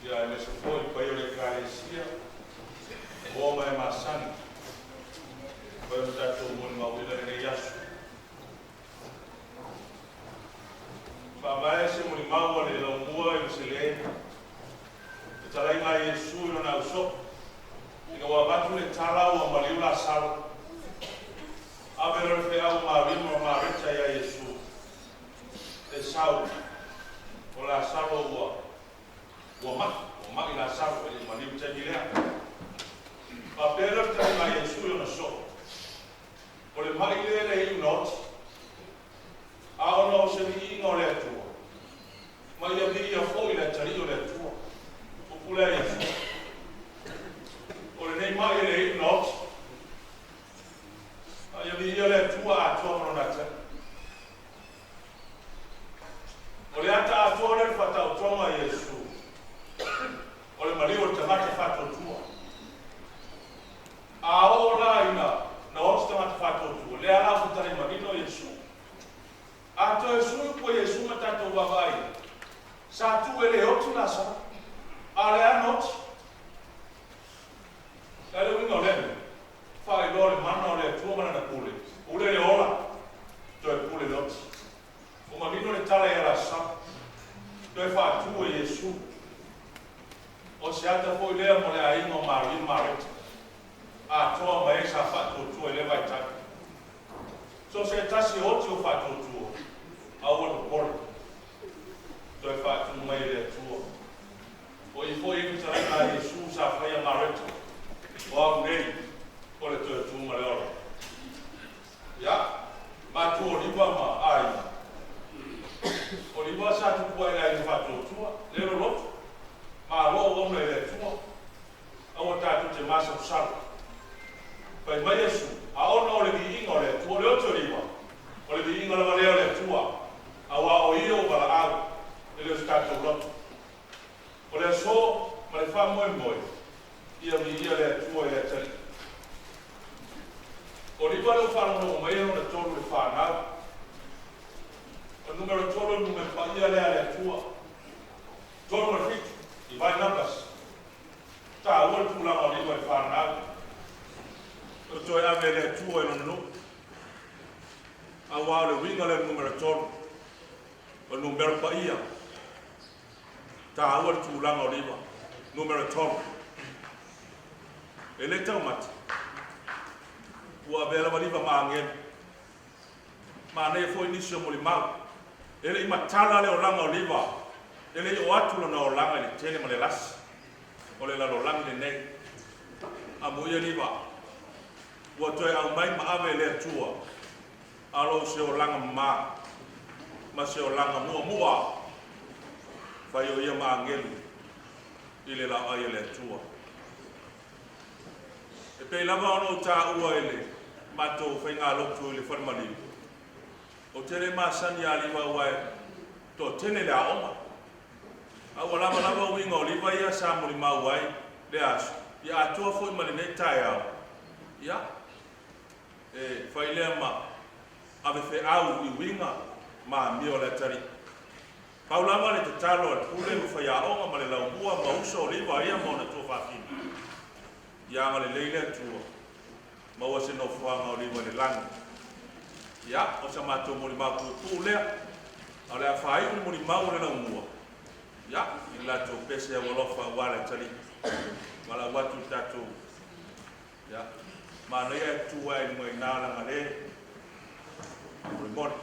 Ya me sufoi pa yo le kalesia. O mai masani. Pa yo tatu mun mawila ne yasu. Pa mai se mun mawa le lo mua e se le. Tarai mai Yesu no na uso. Ika wa batu le tala o maliula salo. Abero fe au marimo marita ya Yesu. E sau. Ola salo wa ma ila salo e maliu tangilea. Papero tarai mai Yesu no so. Ole mai le not. Ao no se ni no le tu. Mai ya bi ya fo ila tari o le tu. Pula Yesu. Ole nei mai le not. Ai vi le tua a tua monata. Ole ata a tua le fata o tua Yesu. Ole mari o tamata fata tua. A ora ina na o tamata fata tua. Le ala futa i marino Yesu. A to Yesu ko Yesu mata to babai. Sa tu ele o tu la sa. Ale anot. Ele wingo le. Fai lore mana le tua mana na pule. Ule le ola. To e pule lot. O marino le tala era sa. To e fa tu Yesu. O se ata foi le mo le ai no mari marit. A to mai sa fa tu ele vai ta. So se tasi o tu fa tu. A o por. To e fa tu mai le tua. O i foi que será na Jesus a faia marito. O nei. O le tu mare. Ya. Ma tu o liba ma ai. O liba sa tu poi ai fa tu le lo. Ma lo o le tu. A o ta tu te masa sal. Pai mai Yesu. A o no le di ingo le tu le o liba. O le di ingo le tu. A wa o io bala a. Ele sta tu lo. O le so, ma le fa moi. Ia le tua e le tari. O li wale o whara no mai no le tolu le whanau. O numero tolu nume pa ia le tua. Tolu le fitu, i vai numbers. Ta ua le pulanga o li wale whanau. O toi ave le tua e no. A wao le winga le numero tolu. O numero pa ia. Ta ua le pulanga o li wale. Numero tolu. Ele tau mati. Ua vela waliva maangel. Ma ne foi nisio mo limau. Ele i matala le o langa o liva. Ele i o atu na o langa le tele ma le las. O le lalo langa le nei. A muia liva. Ua toi au mai ma ave le tua. Alo se o langa ma. Ma se o langa mua. Fai o ia maangelu. Ile la ai le tua. E pe lava ono ta ua ele mato whainga lotu ele whanmali. O tere masani a liwa wae to tene le a oma. A ua lava winga o liwa ia sa muli mau wai le asu. Ia atua fwoi mali ne tai au. Ia. E whailea ma ave fe au I winga ma mio le tari. Paulama le te talo al pule mwhai a onga ma le laumua ma uso o liwa ia mauna tua whakini. Ia ngale leile tua. Maua se no fuanga o liwa le langi. Ia, o sa mato mori mau kutu lea. A lea whai uri mori mau le laumua. Ia, I lato pese a walofa wale tali. Wala watu tatu. Ia, ma lea tua I mwai nāla ngale. Mori mori.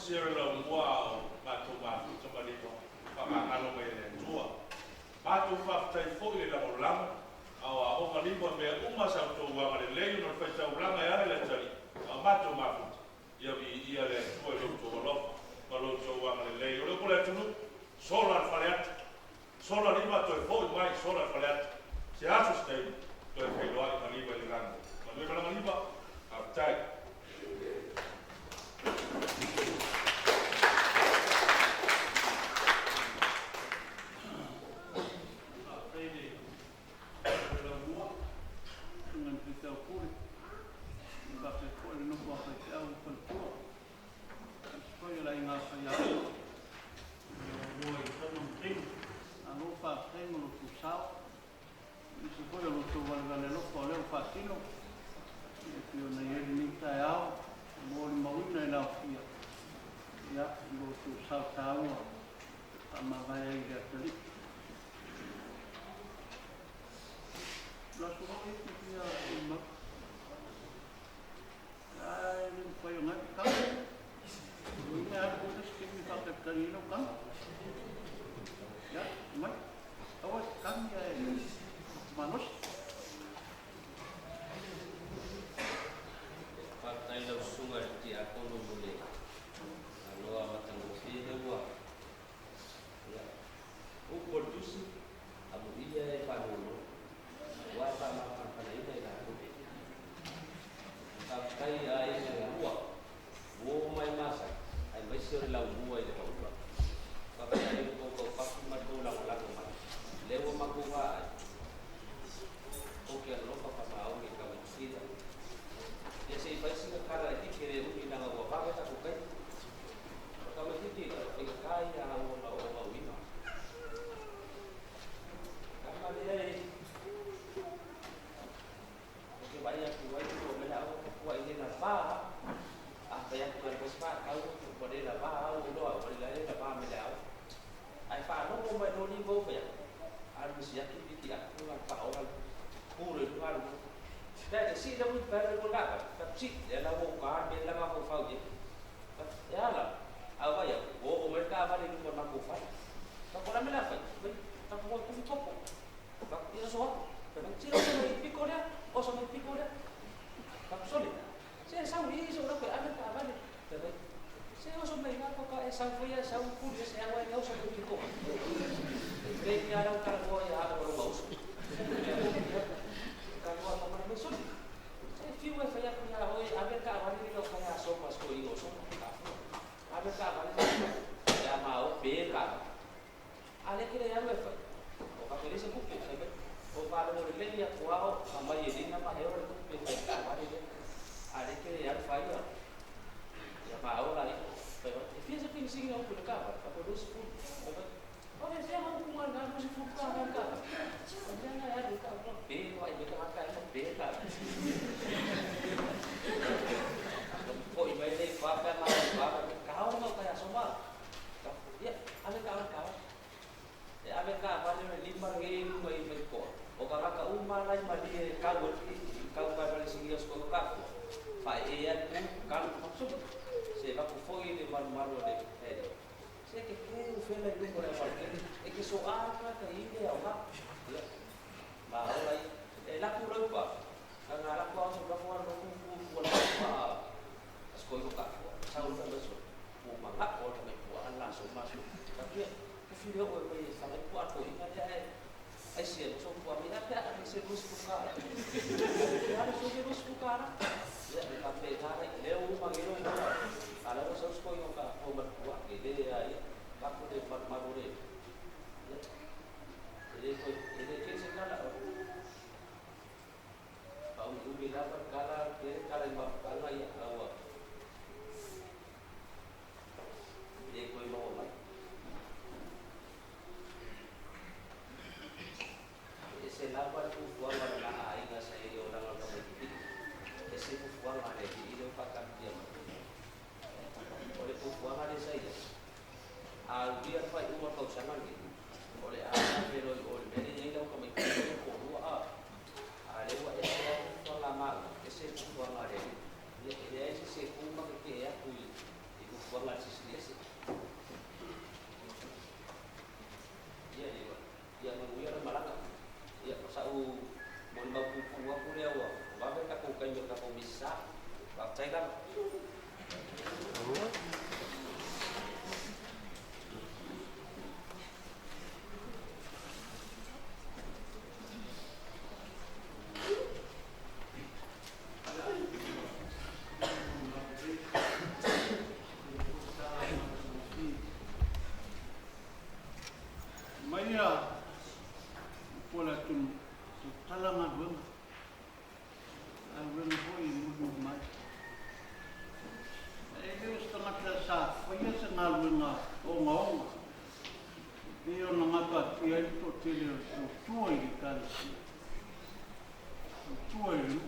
sira la mua mato mato tamari ko pakangalo mai le tua mato fatai foi le la awa o ngalipo me uma sa to wa le le no fa sa ulanga ya le tali mato mato ia ia le tua lo to lo malo to wa le le o le tunu sola faleat sola lima to foi mai sola faleat se aso stai to e lo ai ngalipo le grande ma le ngalipo aptai Ese lava. Maia, pola tunu, talanga duenga. Duenga hoi mudu mai. Leo stamata sa, whaia sa ngā duenga o ngaonga. Leo na ngata tia i to tele o tua i kāsi. O tua i ru.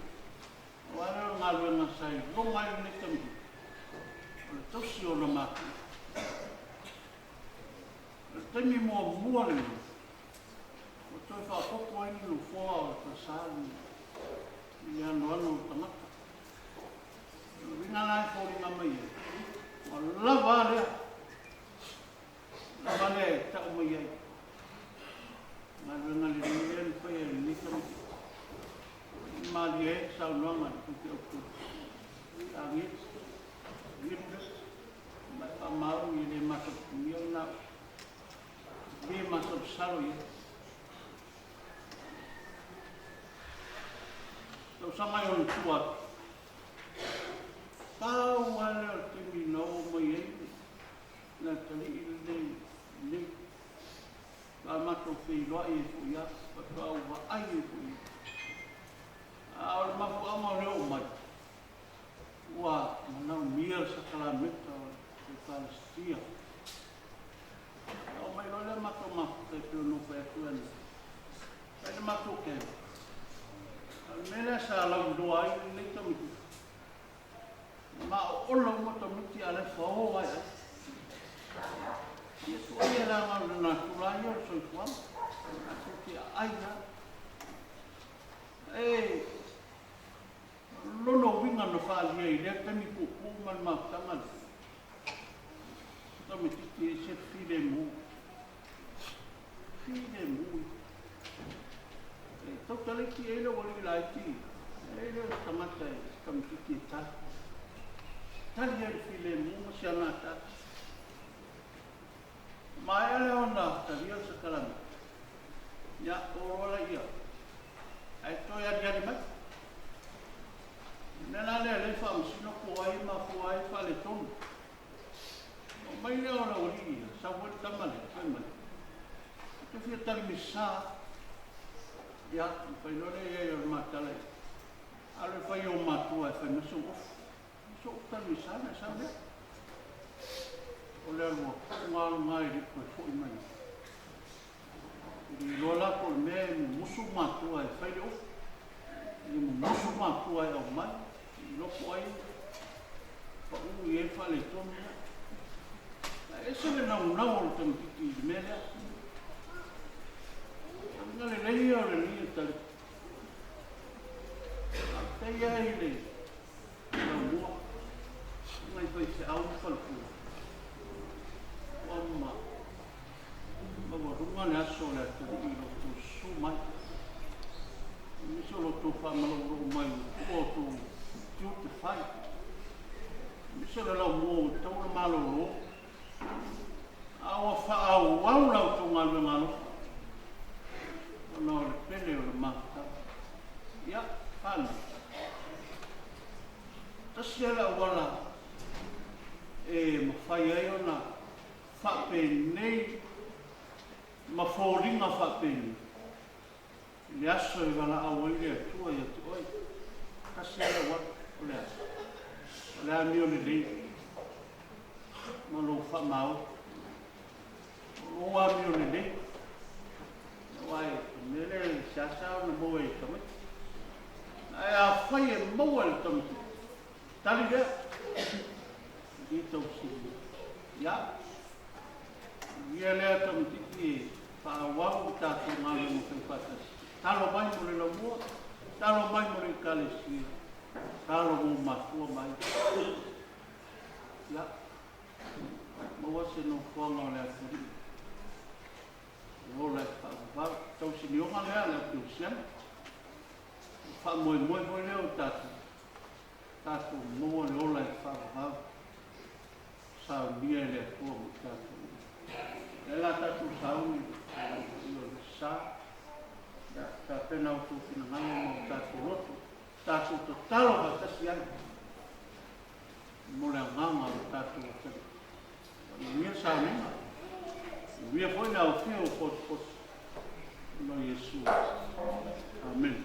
O ara ngā duenga sai, longa i ne tamu. O le tosi o na maki. Temi mua le. O toi whakoko ai no whoa o ta sāli. I anu o tangata. Ringa nai kōri ngā mai e. O lava lea. Lava lea e tau mai ai. Ngā ringa le ringa ni whai e ni tamaki. I māli e sau nuanga i kuki o kuki. A ngit. Ngit. Mai pa mau i le mata kumio nao. Dia masuk salo ya. Tau sama yang tua. Kau ada timi no mai ai. Na tali ini. Ba masuk fi lo ai fu ya. Ba kau wa ai fu. Al ma fu ama le o mai. Wa mana mia sakala meta de Palestina. O mai rola mato te no fe tuan. Ai mato ke. Mena sa la do ai ni to. Ma o lo mo to miti ale fo ai. Yesu ai la ma na tula yo so kwa. Aso ki ai na. Lo no winga no fa ai le tani ku man ma tamal. To miti ki se file mu. File mu. Tau tale ki e lo wali lai ki. E lo tamata e kam ki ta. Tali e file mu mo si anata. Mai ale ona ta rio sa kalami. Ya o rola ia. Ai to ya diari mai. Nena le fa sino ko ai ma ko ai fa le ton. O mai le ona wali sa wo tamale tamale. Te fia tali misa. Ya, fai lore e o matale. Ale fai o matua e fai maso of. So tali misa na sa le. O le alua, ngā ngai ripo e fo i mai. I lola ko me musu matua e fai le of. I musu matua e au mai. I loko ai. Pa ui e fa le tonu. E se le nau o tamo tiki i mele. Ngale lei o le lia tali. Te ia i le. Nga mua. Ngai fai se au whalpua. Wama. Mawa runga le aso le atari i roto su mai. Miso roto whamaloro mai o to tiu te whai. Miso le lau mua o taura maloro. Awa whaau wau lau tonga le ngalo. No le pele o le mata. Ia, pale. Tasi ala wala e mawhai ai ona whape nei mawhoringa whape nei. Le aso e wala au ai lea tua ia tu oi. Tasi ala wala o le aso. O le ami o le lei. Malo wha mau. O ami o le lei. Wai, nele sasa na moe tama. Ai a fai e moe tama. Tali de. Dito si. Ya. Ia le tama tiki pa wa ta ko ngale mo kai pata. Talo mai mo le lomo. Talo mai mo le kalesi. Talo mo ma ko mai. Ya. Mo se no fonga le afuri. Rola fa tau si nionga lea lea piusiana. Fa moe leo tatu. tātou noa le ola e whakahau. Sa bia le atua mo tātou. E la tātou sauni, io le sa, ta pena o tūkina ngana mo tātou roto, tātou to talo ha tasi ana. Mo le nganga o tātou o tani. Mia sa nenga. Mia foi na o fio o pot. No Yesu. Amen.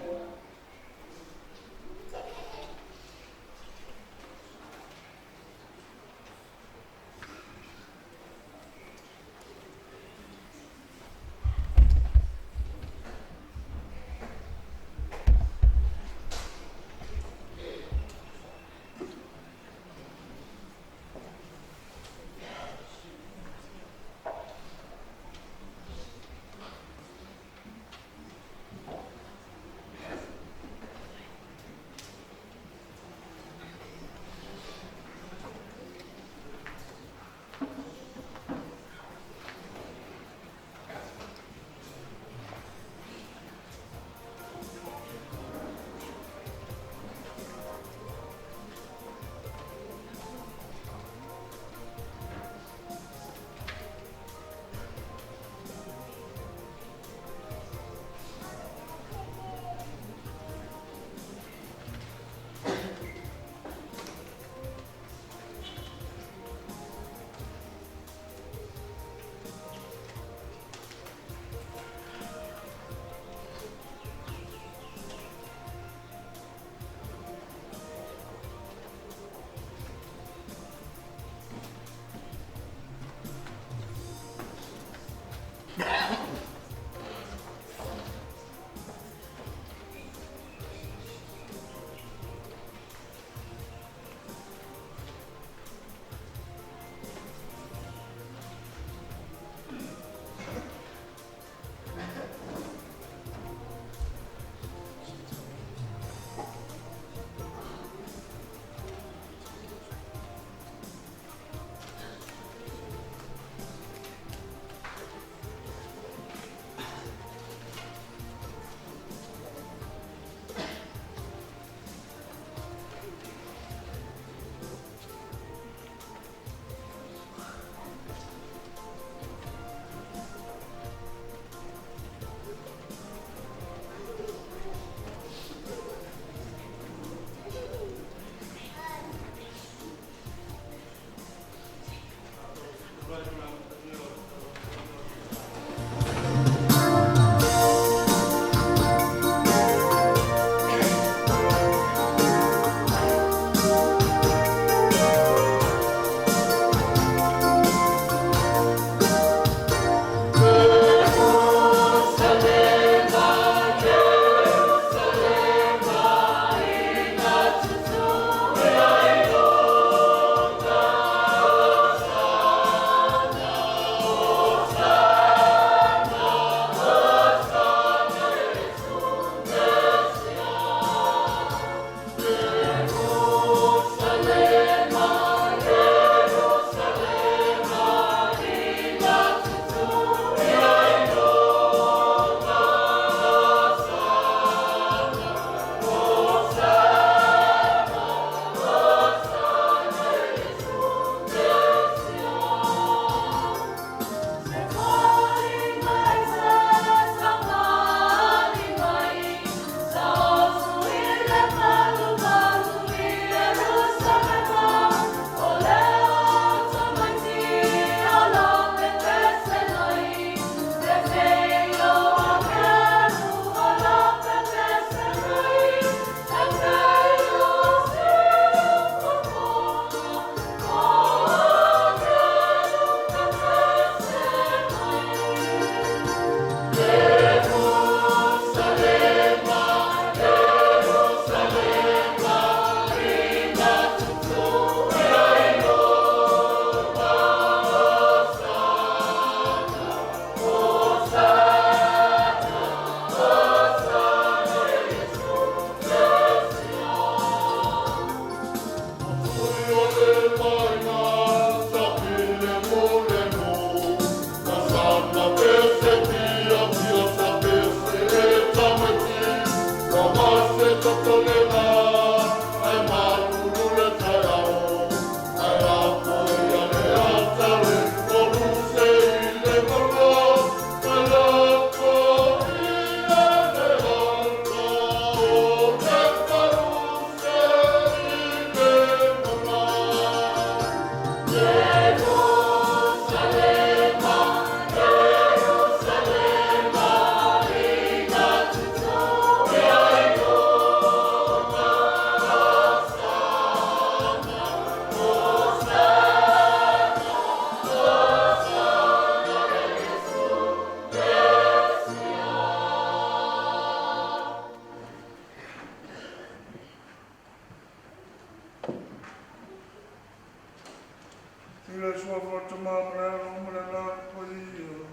Ila sua foto mamra umra la poio.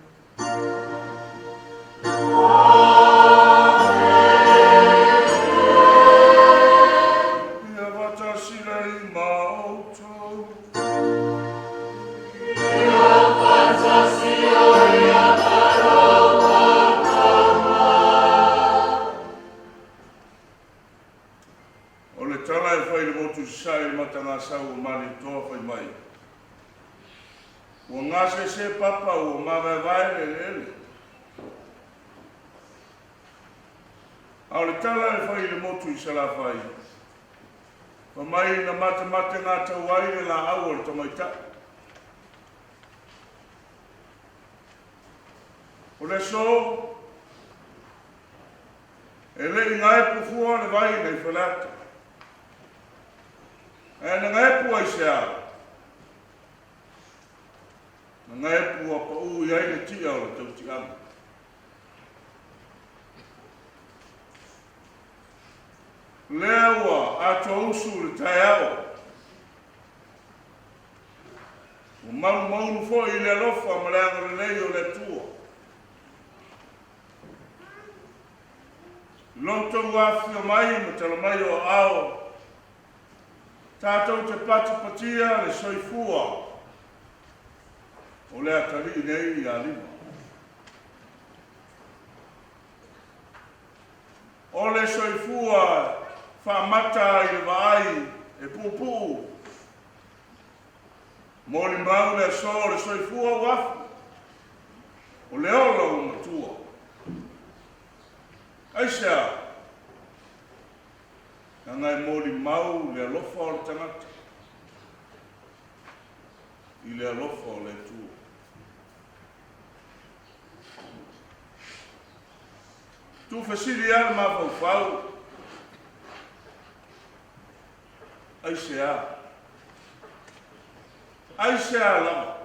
Ia vata sila I mauto. O le tala e whai le motu sai matanga sau mani toa whai mai. Ua ngase se papa ua mawe vai le lele. Au le tala e whai le motu I sala whai. Pa mai na mate ngā tau ai le la au o le tamaita. O le so, e le I ngai pufua le vai nei whalata. E na ngai pua I se ao. Na ngai pua pa ui ai le tia o le tau tianga. Lea ua ato usu le tai ao. O maunu fo I le alofa ma le anga le lei o le tua. Lonto wafio mai ma tala mai o ao. Tātou te patia le soifua o le atari nei I a lima. O le soifua whamata I le vai e pupu. Mo li mau le so le soifua wafu. O le ola o matua. Aisea. Na ngai mori mau le alofa o le tangata. I le alofa o le tua. Tu fasili ala ma fau. Aisea. Aisea lava.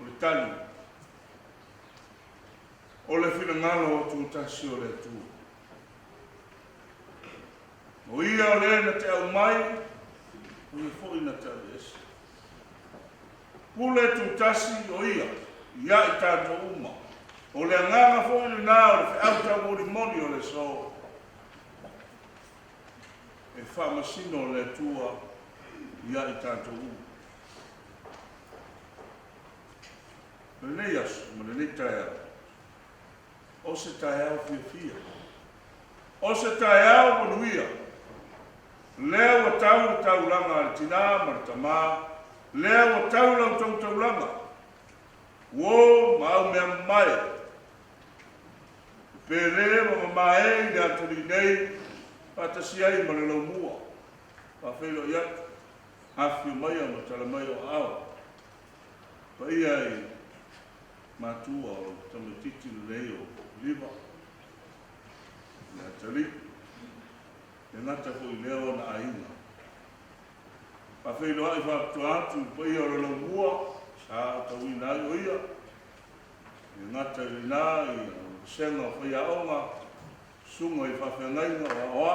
O le tani. O le fina ngalo o tu tasi o le tua. O ia o le na te au mai, o le fo ina te esi. Pule tu tasi o ia I tātou uma. O le nganga fo ina nā o le fe au tau mori moni o le so. E whamasino o le tua ia I tātou uma. Le nei asu, ma le nei tai au. O se tai au fia. O se tai au manuia. Lea o tau langa al tina martama. Lea o tau langa. Wo mau mea mai. Pere ma mai le aturi nei. Patasi ai ma le lau mua. Pa whelo iat. Hafi o mai ama tala mai o ao. Pa ia ai matua o tamatiti lei o liva. Le atari. E ngata ko I leo na ainga. Pa whailo ai whaktua atu, pa ia o lau mua, sa tau I nai o ia. E ngata I nai, senga o whaia aonga, sunga I whawhengainga o oa.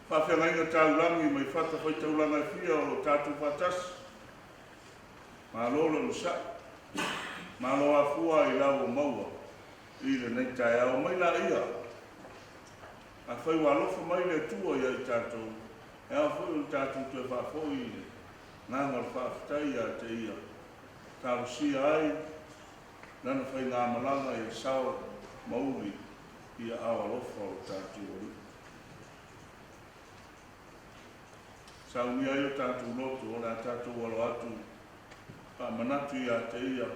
Whawhengainga taulangi, mai whata whai taulanga fia o tātu whatas. Ma lolo no sa. Ma loa fua I lau o maua. I le nei tai au, mai la ia. A whai walofa mai le tua ia I tātou. E a whai o tātou te whafoi I le. Nganga le whaftai a te ia. Tāu si ai. Nana whai ngā malanga I sao mauri. Ia awa lofa o tātou ori. Sau ni ai o tātou loto o nā tātou walo atu. Pa manatu I a te ia.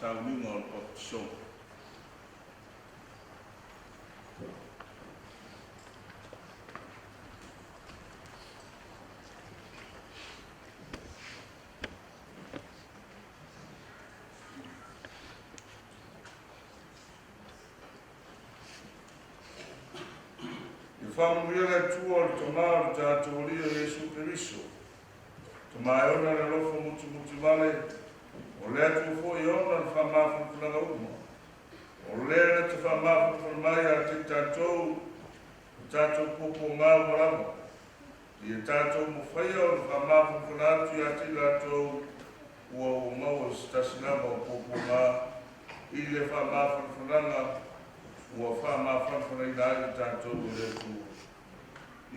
Sau ni ngā o papiso. Whamuia le tua o tomau le tātou ria Jesu Keriso. Tomai ona le lofo muti vale. O le atu fo I ona le whamafu kunanga uma. O le le te whamafu kunamai a te tātou. O tātou popo ngā marama. I tātou mo whaia o ka māpukuna atu i ati lātou ua o mau o stasinama o poponga i le wha māwhanwhananga ua wha māwhanwhana i nāi tātou o le tu.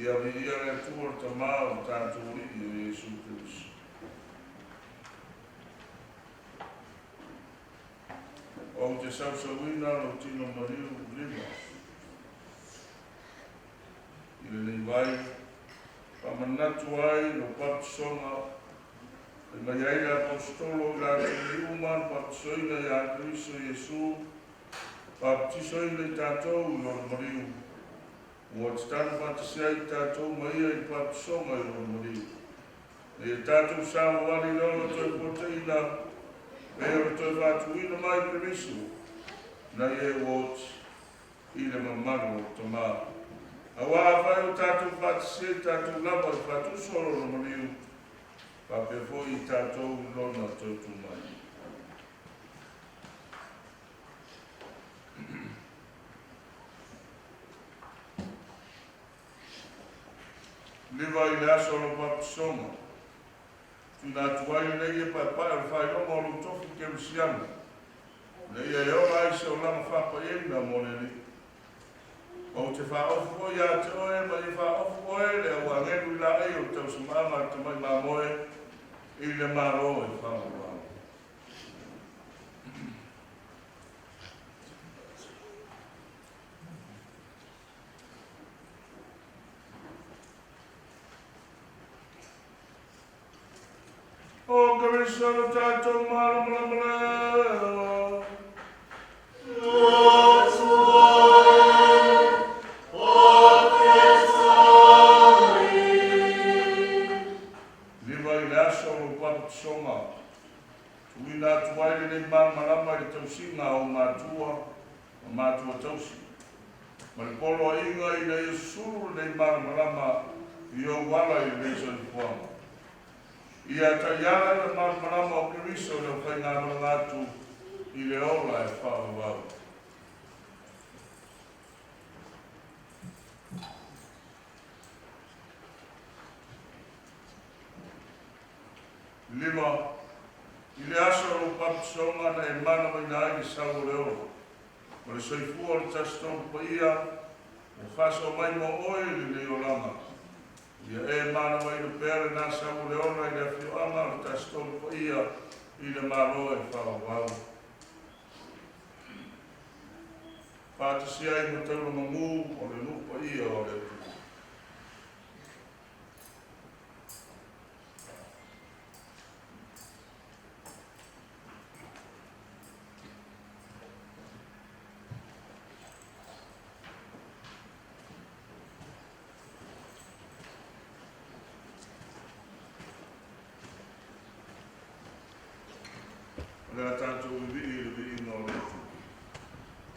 Ia vi ia le tu o ta mā o tātou i o Jesu Christ. O te sausawina o tino mariu lima. I le nei vai, pamanatu ai no patusonga, e mai ai le apostolo i la tiliuman patusoina i a Kristo Jesu, paptisoina i tātou i lor mariu. Ua te tanu patasia i tātou maia i patusonga i lor mariu. E tātou sāwani lolo toi poteina, e o toi whātuina mai Kristo, na e wot i le mamano o tamā. Awa awai o tātou whātise, tātou lava i whātusoro no mariu, pāpefo i tātou lona tautu mai. Lewa i le aso lo papisonga, tuna tuai nei e pai al whailonga o lo tofu ke msiana. Nei e ora i se o lama whapaiena mo le o te whaofu i a te oe, ma i whaofu oe, le au angenu i la ei o tau sumama te mai mamoe, i le maro e whaofu. O Karisano tātou mara mara. Songa. Tuina tuai le marama i tausinga o mātua tausi. Ma le polo inga i na Iesuru le marama i o wala i le soifuanga. Ia taiara le marama o Kiriso le whainga ngātu i le ola e whāwau. Lima, i le aso o papisonga na e mana mai nai i sau leo. Ma le soifua le taston pa ia, o whaso mai mo oe li le o lama. Ia e mana mai le pere na sau leo na i le whioanga le taston pa ia i le maro e whawau. Whātasia i mo taura mamu o le nupa ia o le tu. Lea tātou i vi ngā letu.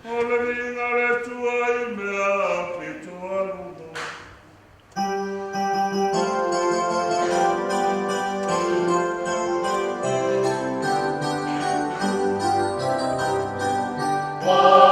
O le vi ngā letu ai mea pito arumo. Oh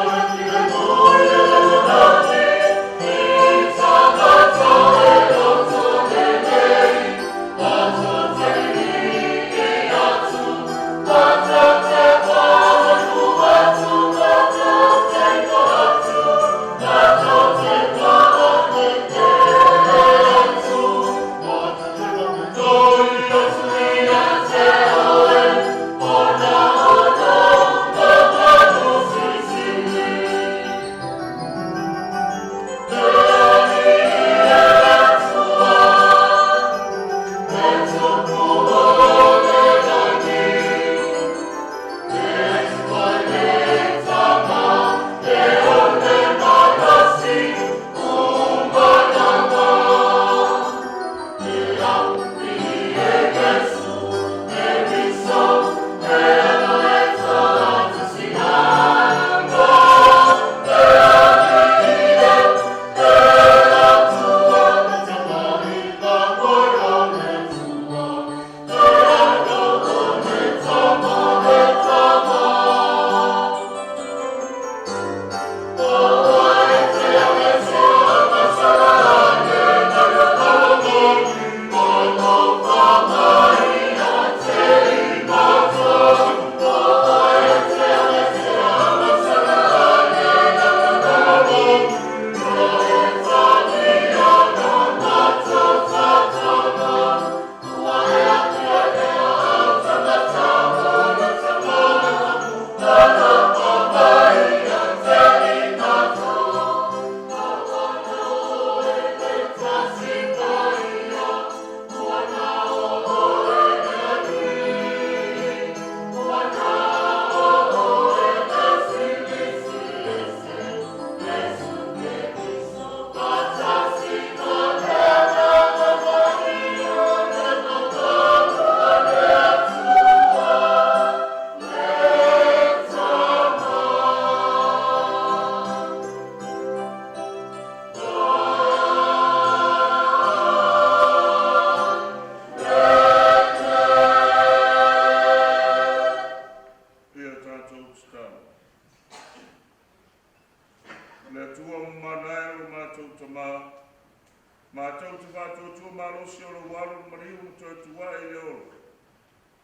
Mātou te whātua malosi o lo walu mariu to tua e leo.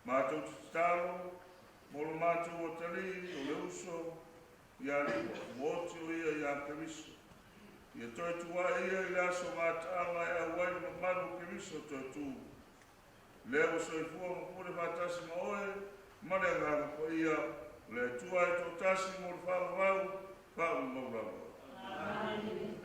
Mātou te talo, mo lo mātou o tali, o le uso, ia liwa, mōti o ia ia keriso. Ia toi tua ia i aso mātala e awai ma manu keriso toi tu. Leo so i fua ma pure mātasi ma oe, mare ngāga po ia, le tua e to tasi mo le whau maurau. Amen.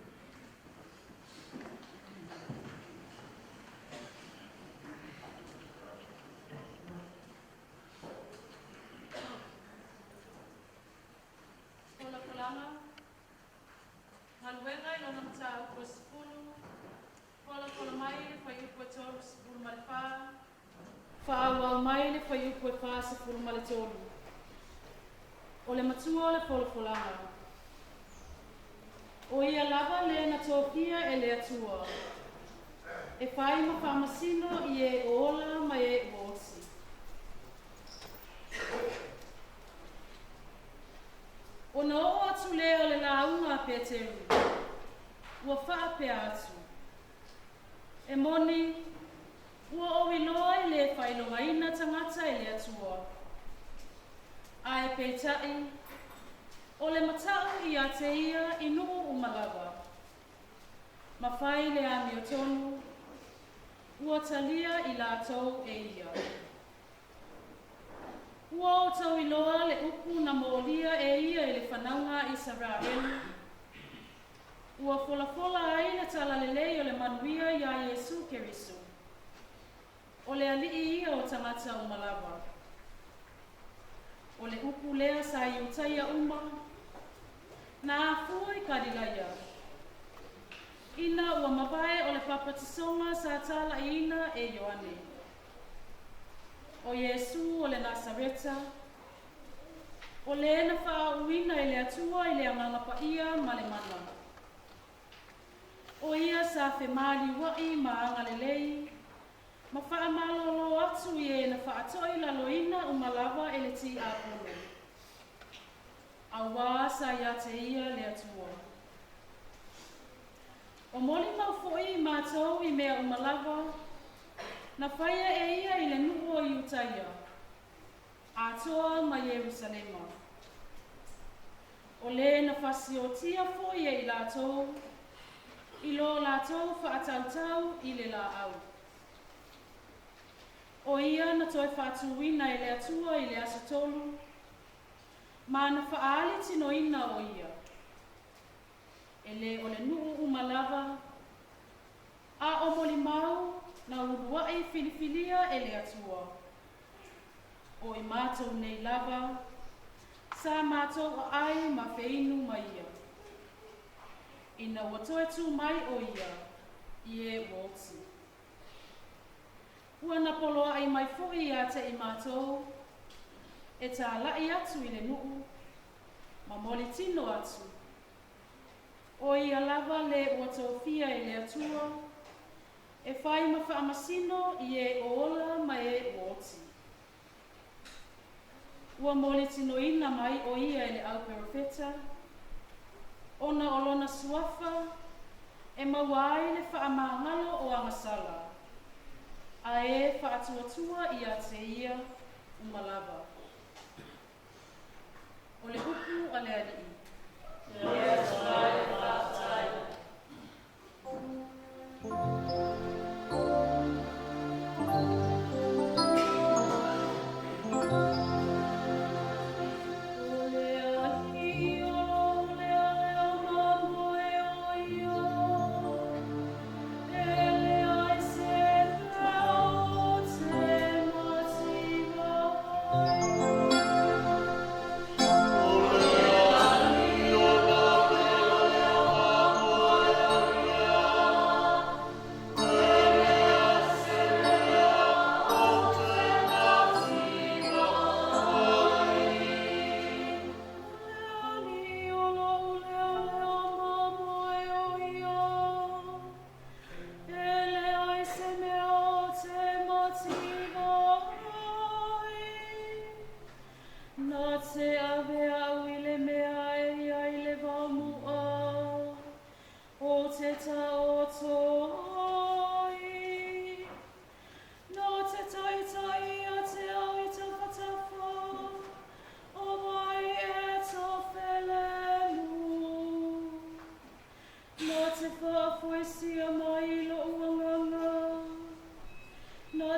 Haluenga i lona mata upo sifunu, kola mai le whai upo e tolu sifunu male wha. Whaawau mai le whai upo e wha sifunu male tolu. O le matua o le polopolanga. O ia lava le na tōpia e le atua. E whai ma whamasino i e ola mai e osi. O na o atu lea o le launga pe teru. Ua wha pe atu. E moni, ua o iloa i le whailonga ina tangata i le atua. A e peitai, o le matau i a te ia i nuu umalawa. Ma whai le ami o tonu, ua talia i lātou e ia. Ua o tau iloa le upu na molia e ia i le whanaunga i Saraelu. Ua fola ai le talalelei o le manuia i a Iesu Keriso. O le alii ia o tangata umalawa. O le upu lea sa i utaia uma, na afua i karilaia. Ina ua mawae o le papatisonga sa tala ina e Ioane. O Iesu o le Nasareta, o le na whaauina i le atua i le angangapa ia ma le mana. O ia sa whemari wai ma angalelei, ma whaamalolo atu i e na whaatoi laloina umalawa e le ti apolo. A wā sa ia te ia le atua. O moli mau foi mātou i mea umalawa, na whaia e ia i le nuu o Iutaia, atoa ma Yerusalema. O le na whasiotia foi e i lātou, i lo lātou whaatautau i le la au. O ia na toi whaatuina i le atua i le asatolu, ma na whaali tino ina o ia. E le o le nuu umalawa, a o moli mau na uruai filifilia e le atua. O i mātou nei lava, sa mātou o ai ma feinu ma ia. Ina watoe tu mai o ia, i e wotsi. Ua na poloa ai mai fui a te i mātou, e tā lai atu i le nuu, ma moli tino atu. O ia lava le ua tōwhia i le atua, e whai ma whaamasino i e ola ma e woti. Ua moli tino ina mai o ia i le au perofeta, ona olona suafa, e mawai le whaamangalo o angasala, a e whaatuatua i a te ia umalawa. O le upu a le alii. Yes,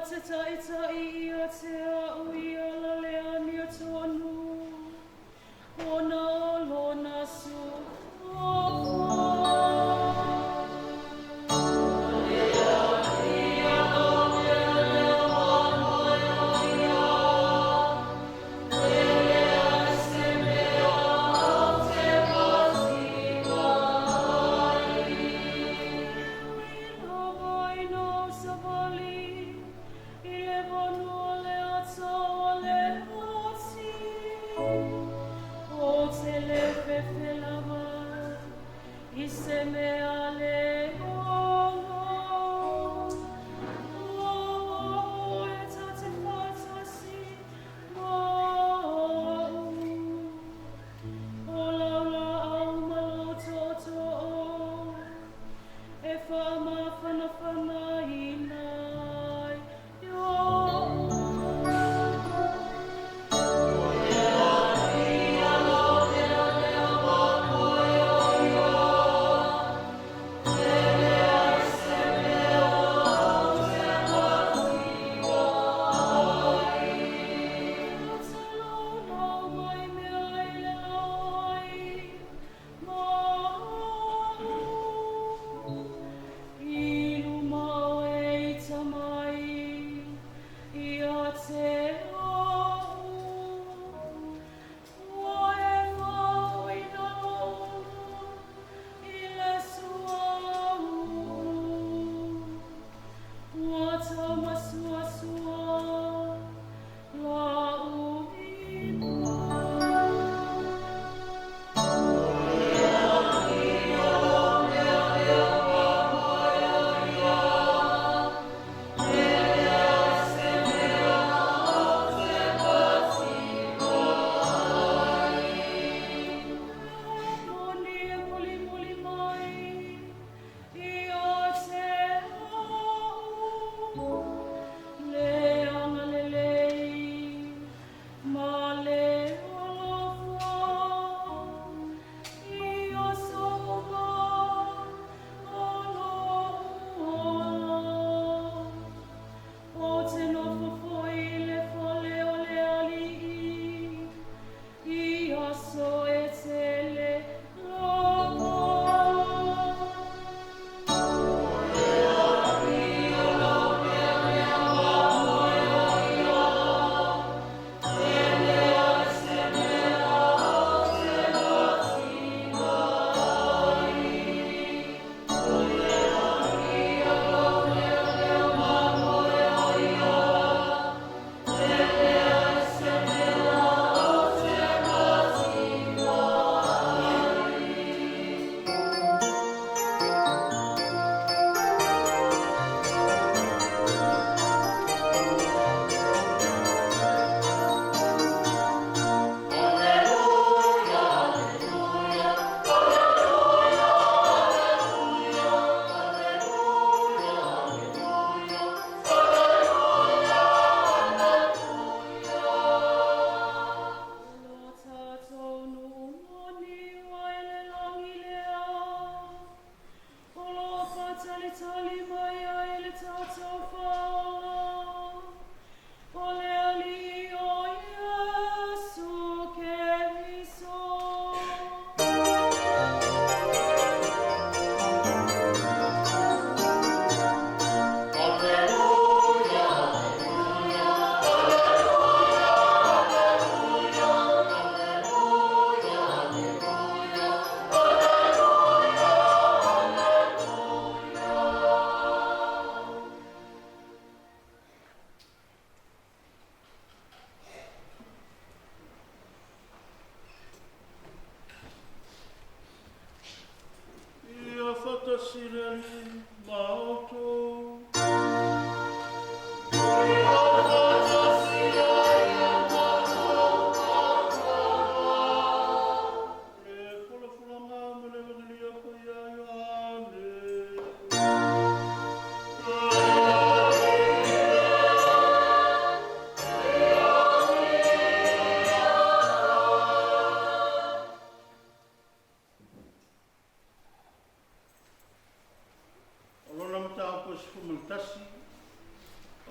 te tai ia te au ia la leani o tonu. Ona lona su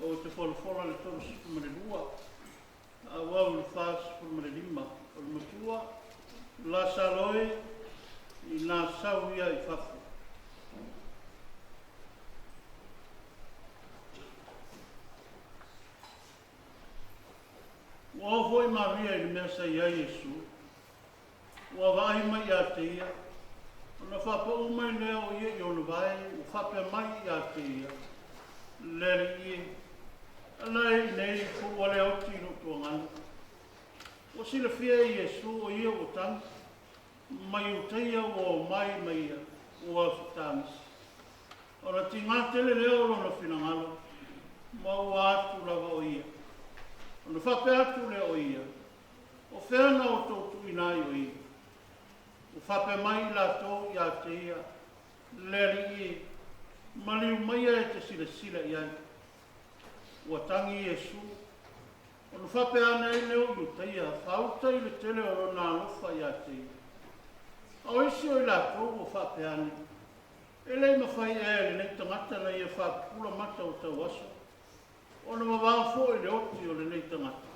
o te wholofola le toro sipu ma le lua, a wau le whā sipu ma le lima, o le matua, la saloe, i nā sau ia i whafu. Ua hoi Maria i le mea sa ia Iesu, ua vai mai a te ia, ona whapa umai lea o ia i ona vai, u whape mai a te ia, leri i, alai nei fu wale o tino tua ngana. O sila fia i Iesu o ia o tang, mai o teia o mai mai ia, ua whatamis. Ora ti ngātele leo lona whinangalo, ma ua atu lava o ia. Ona whape atu leo o ia, o whena o tōtu inai o ia. O whape mai la tō i a te ia, leri i, maliu mai e te sila sila i ai. Ua tangi Iesu, ona whape ana i leo i te ia, whauta i le tele o rona alofa i a te ia. O isi o i la tō o whape ana. E lei mawhai e le nei tangata na ia whapula mata o tau aso. Ona mawafo i le oti o le nei tangata.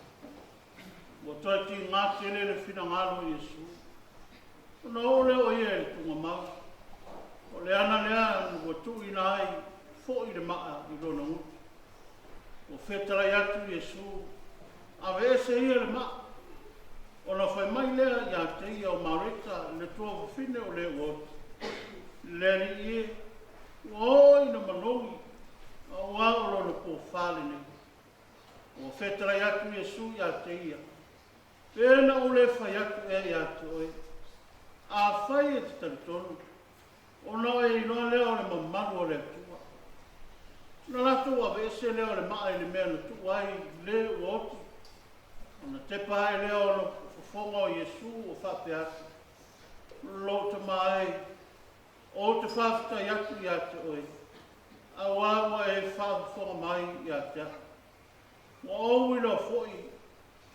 Ua toi ti ngā tele le whina ngalo Iesu. Ona ole o ia e tunga mau. O le ana lea ua tu ina ai fo i le maa i lona uti. O whetara i atu Iesu. Awe ese ia le maa. Ona whai mai lea i a te ia o Marita le tua whine o le uoti. Leri i, oi na manongi. O wao lo po fale ne. O whetara i atu Iesu i a te ia. Pena o le whai atu e i atu oe. A whai e te taritonu. O na e inoa leo le mamaru o le atua. Na lato a vese leo le maa i le mea na tu ai le uoti. O na te pae leo no fofonga o Iesu o whape atu. Lo te mai. O te whafta i atu i atu oe. A wawa e whaafonga mai i atu. Wa owi lo foi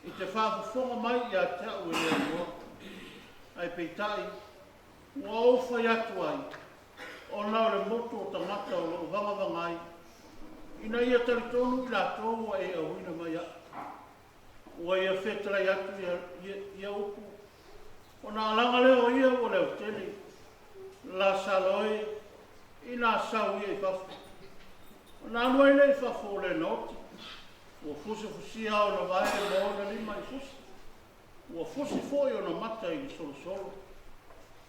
i te whaafonga mai i atu o le mua. Ai peitai. Wa ofa i atu ai. O nao le moto o tangata o lo vangavanga ai. Ina ia taritonu i la tōua e awina mai a. Ua ia whetara i atu ia upu. O na alanga leo ia o leo tele. La saloe i nā sau ia i whafu. O nā anua i le i whafu o le noti. Ua fusi fusia o na vai e mo na lima i fusi. Ua fusi foi o na mata i solo solo.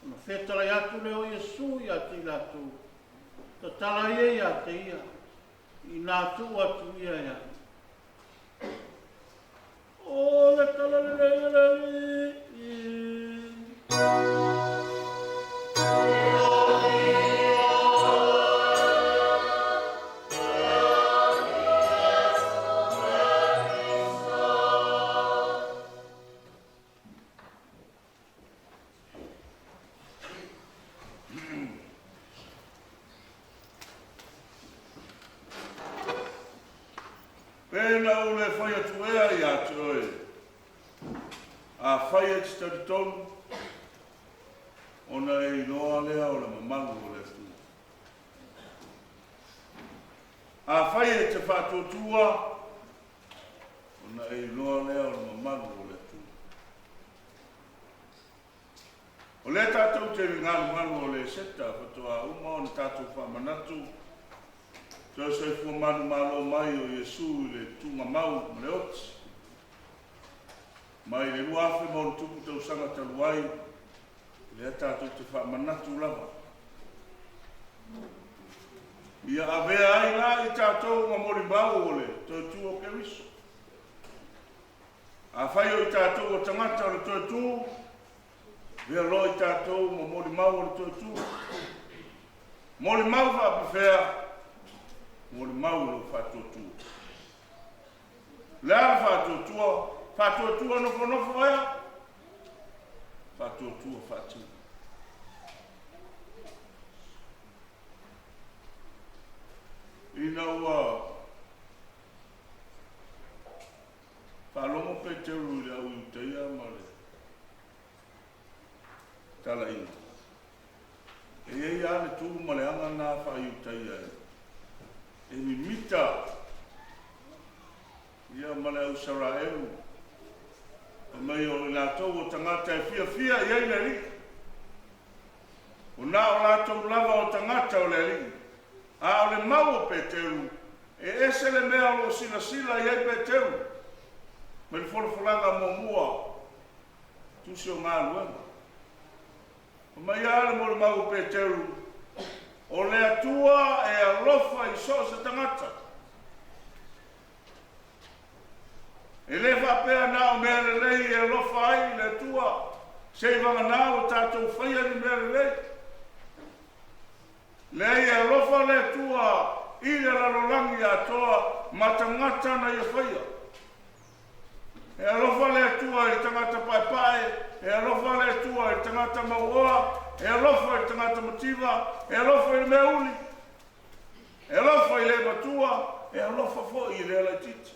O na whetara i atu leo Iesu i atu i latu. Ta tala ia i ate ia. I nā tu atu ia ia. O le tala le Pena o le whai atu ea i atu oe. A whai atu taritonu. Ona e inoa lea o le mamalu o le atu. A whai e te whātotua. Ona e inoa lea o le mamalu o le atu. O le tātou te ngālu o le seta. Whatoa uma o le tātou whamanatu. Toi sai fu manu malo mai o Iesu le tunga mau le oti. Mai le luafe mo le tupu tau sanga taluai. Le atatu te wha manatu lava. Ia avea ai la i tātou ma mori mau o le. Toi tu o keriso. A whai o i tātou o tangata o le toi tu. Vea lo i tātou ma mori mau o le toi tu. Mori mau wha pefea. Mori mau lo whātotu. Lea whātotua nofo ea. Whātotua whātu. Ina ua whālongo pe te uru le au teia mare. Tala ina. E ei ane tū male anga nā whai teia e. E mi mita male au Saraelu. Mai o la tau o tangata e fia iei le li. O na o la tau lava o tangata o le li. A o le mau o Peteru. E ese le mea o sila iei Peteru. Me le folanga mua. Tusi o ngā luenga. O mai ale mo le mau o Peteru. O le atua e alofa i so se tangata. E le whapea na o mea le lei e alofa ai le atua. Se vanga na o tātou whaia ni mea le lei. Lei e alofa le atua i le lalolangi atoa matangata na ia whaia. E alofa le atua i tangata pai, e alofa le atua i tangata mauoa, e alofa i tangata motiva, e alofa i le meuli, e alofa i le matua, e alofa fo i le ala titi.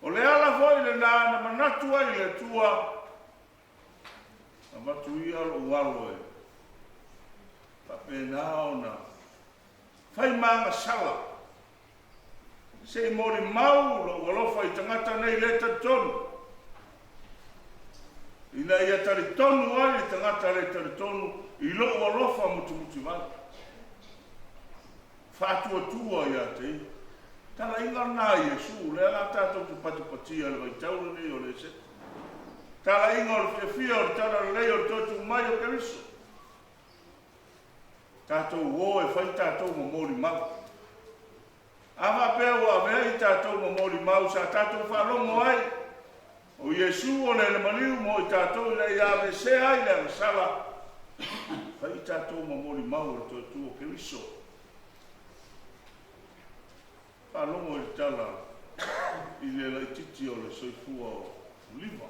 O le ala fo i le nana manatu ai le tua, a matu i alo ualo e. Pape nao na, fai manga sala. Se mori mau lo alofa i tangata nei le tonu. Ina ia tari tonu ai tangata le tari tonu i lo alofa mutu mai. Fatua tua ia te. Tala inga na Yesu le ala tatou te pati le vai tauru nei o le se. Tala inga o le fia o le tala lei o le totu mai o Keriso. Tatou o e fai tatou mori mau. Ava pea ua mea i tātou ma mori mau sa tātou whalongo ai. O Yesu o le maniu mo i tātou i le iave se ai le sala. Whai i tātou ma mori mau o tō o Keriso. Whalongo i tala i le laititi o le soifua o liva.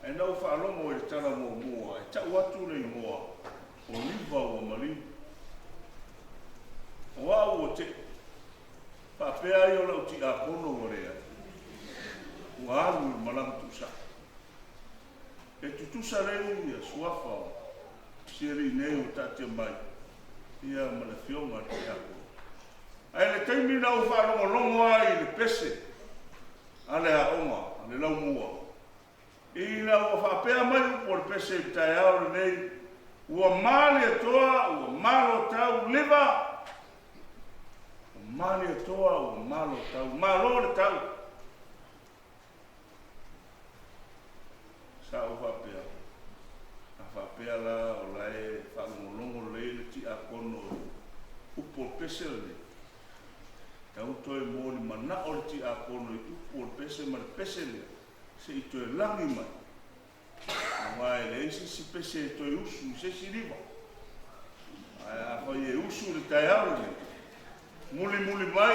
E nau whalongo i tala mo mua. E tau atu nei mua o liva o mariu. O au o te Papea i o lau ti a kono o rea. Ua alu i malam tusa. E tutusa reu i a suafa o. Siri neu tatia mai. Ia mana fionga te ako. Ai le teimi na u whanongo longo ai le pese. Ale a onga, ale lau mua. I na ua whapea mai upo le pese i tai aure nei. Ua mali atoa, ua malo tau liva. Mali atoa o malo tau, malo le tau. Sa o whapea. A whapea la o lae, whanongolongo le ti a kono upo pese le. Tau toi mōni mana o le ti a kono i upo pese ma le pese le. Se i toi langi mai. Ngāi le isi si pese e toi usu, se si riva. A whai e usu le tai aure le. Muli mai,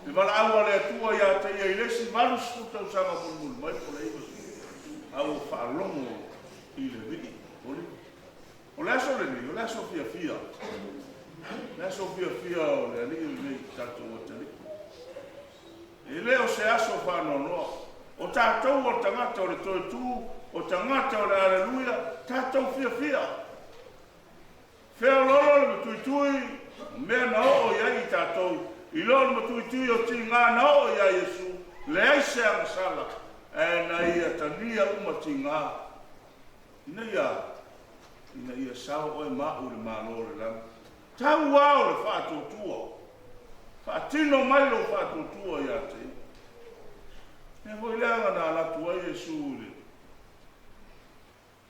le wala awa le atua ia te ia ilesi valus kutau sanga muli mai po le iwa. Au whaalongo i le vidi. O le aso le ni, o le aso fia. Le aso fia o le ali le tatou o tali. E leo se aso whanonoa. O tatou o tangata o le toi tu, o tangata o le aleluia, tatou fia. Fea lolo le tuitui, mea na o ia i tātou, i lolo matui o ti ngā na o ia Yesu, le aise ang sala, e na ia tania uma ti ngā. Ina ia sao oe mau le malo le lam. Tau au le whātotua. Whātino mai lo whātotua ia te. E hoi leanga nā latu ai Yesu le.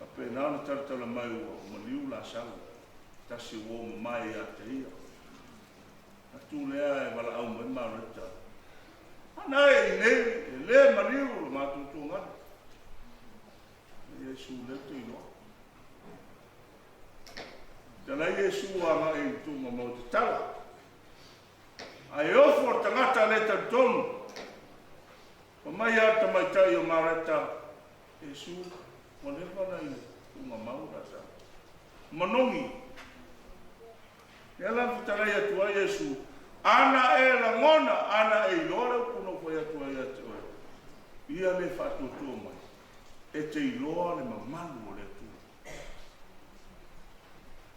A pe nāna taratala mai ua, maliu la sao. Tasi uo mai a te ia. Atu lea e wala au mai marita. Ana e nei, e le mariu lo mātutu ngana. Yesu le tu inoa. Tana Yesu a nga i tunga mau te tala. Ai ofo tangata le tantonu. Pa mai ata mai tai o marita. Yesu, wanewa na i tunga mau rasa. Manongi. Ia la fitarai atu a Yesu. Ana e la ngona, ana e iloa kuno fai atu a atu a. Ia le whātotua mai. E te iloa le mamalu o le atu.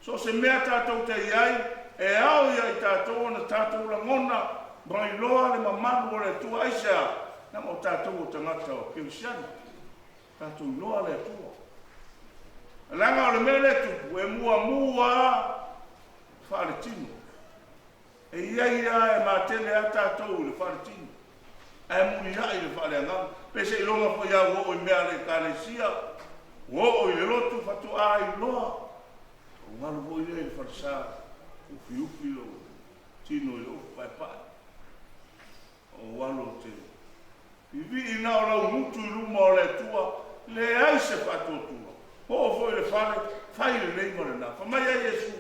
So se mea tātou te iai, e au ia i tātou na tātou la ngona, mai loa le mamanu o le tua aisa na mo tātou o tangata o Kirisiana. Tātou loa le tua. Langa o le mele tupu e mua whare tino. E ia e mātele a tātou le whare tino. E muni hai le whare angam. Pese i longa fo ia wo o mea le kālesia. Wo o i le lotu whatu a i loa. O ngalu wo i le whare sā. Ufi ufi o tino i o pai pai. O walo te. I vi i nao lau mutu i luma o le tua. Le aise whatotua. Ho o foi le fale, fai le nei mo le na. Fa mai a Yesu,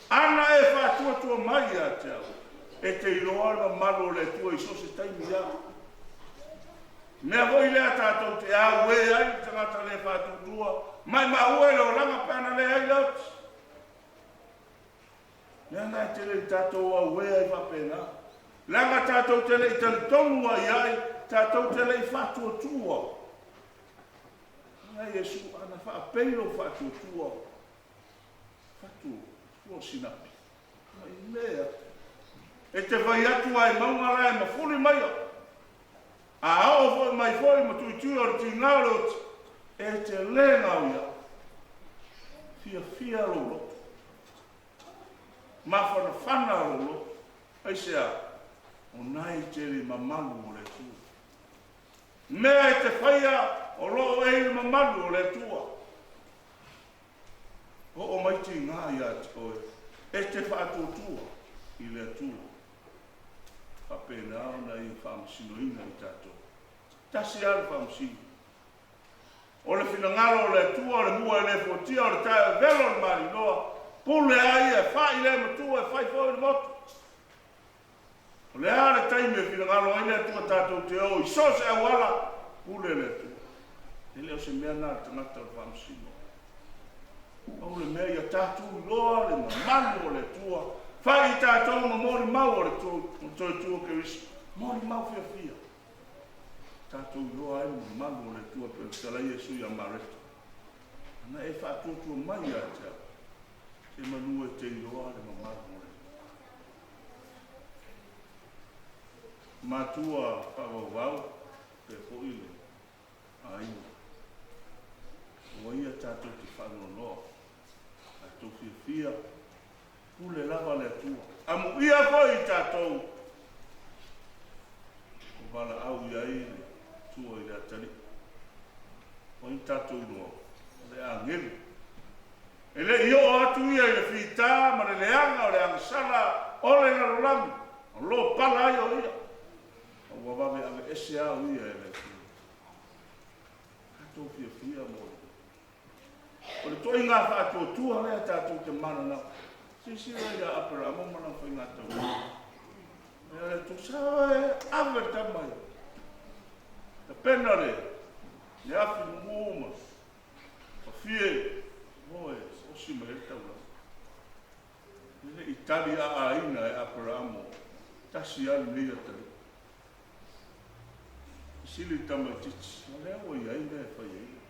ana e whatuatua mai a te au. E te iloa na malo le tua i so se taimi a. Mea voi lea tātou te au e ai, tangata le whatuatua. Mai ma ue le o langa pēna le ai laut. Mea nai te le tātou au e ai whapena. Langa tātou te le i tali tonu ai ai, tātou te le i whatuatua. Ai Yesu ana fa apelo fatu tua. Fatu tua sinapi. Mai mea. E te vai atu ai maunga rai ma fuli mai. A ao foi mai foi ma tui tui or ti ngarot. E te lenga uia. Fia lolo. Ma fana lolo. Ai sea. O nai te li mamalu o le tu. Mea e te whaia o lo e i mamadu o le tua. O mai ti ngā ia te koe. E te whātua i le tua. Whapena ana i whamasino ina i tātou. Tasi ala whamasino. O le whinangaro o le tua, o le mua e le fotia, o le tae velo le mari noa. Pule ai e whai le matua e whai fōi le motu. O le ale taime e whinangaro ai le tua tātou te o. I so se awala, pule le tua. Ele o se mea nā tangata o whamsino. O le mea ia tātou loa le mamanu o le tua. Whai i tātou na mori mau o le tua Kirisi. Mori mau fia fia. Tātou loa e mamanu o le tua pe tala Yesu ia mareta. Ana e whātua mai a te au. Te manu e te loa le mamanu o le tua. Mātua whawawau pe poile. Aina. O ia tātou te whanonoa. Tātou fia. Pule lava le tua. Amu ia koe i tātou. O wala au ia i le tua i le atari. O i tātou noa. Le angelu. E le io atu ia i le whita, ma le leanga o le angasala, o le larolangu. O lo pala ai o ia. O wawawe ave ese au ia e le tua. Tātou fia mo. O le toi ngā whātua lea tātou te mana nau. Sisi rei a apera mo mana whai ngā tau. Mea le tō sao e awe tamai. Te pena re. Le afi mōma. O fie. Moe. O si me e tau la. Le itali a aina e apera mo. Tasi ali nei atari. Sili tamai titi. Le awa i aina e whai aina.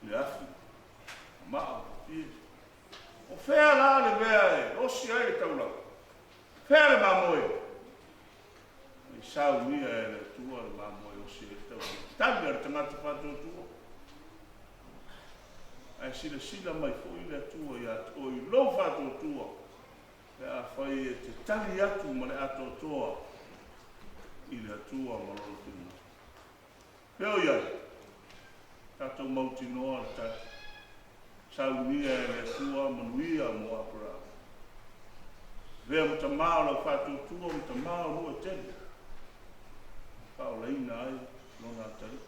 Le afi. Maa, o whea la le vea e, osi ai e tau lau. Whea le mamoe. I sau mia e le tua le mamoe osi e tau lau. Tani ar tangata whātua tua. Ai sila mai fo i le tua i atu, o i lo whātua tua. E a whai e te tali atu ma le ato toa. I le tua ma lolo tinu. Peo iai. Tato mauti noa le tai. Saunia e le tua manuia mo apura. Vea mo tamao la whātua tua mo tamao mo e tene. Pao leina ai, lona atari.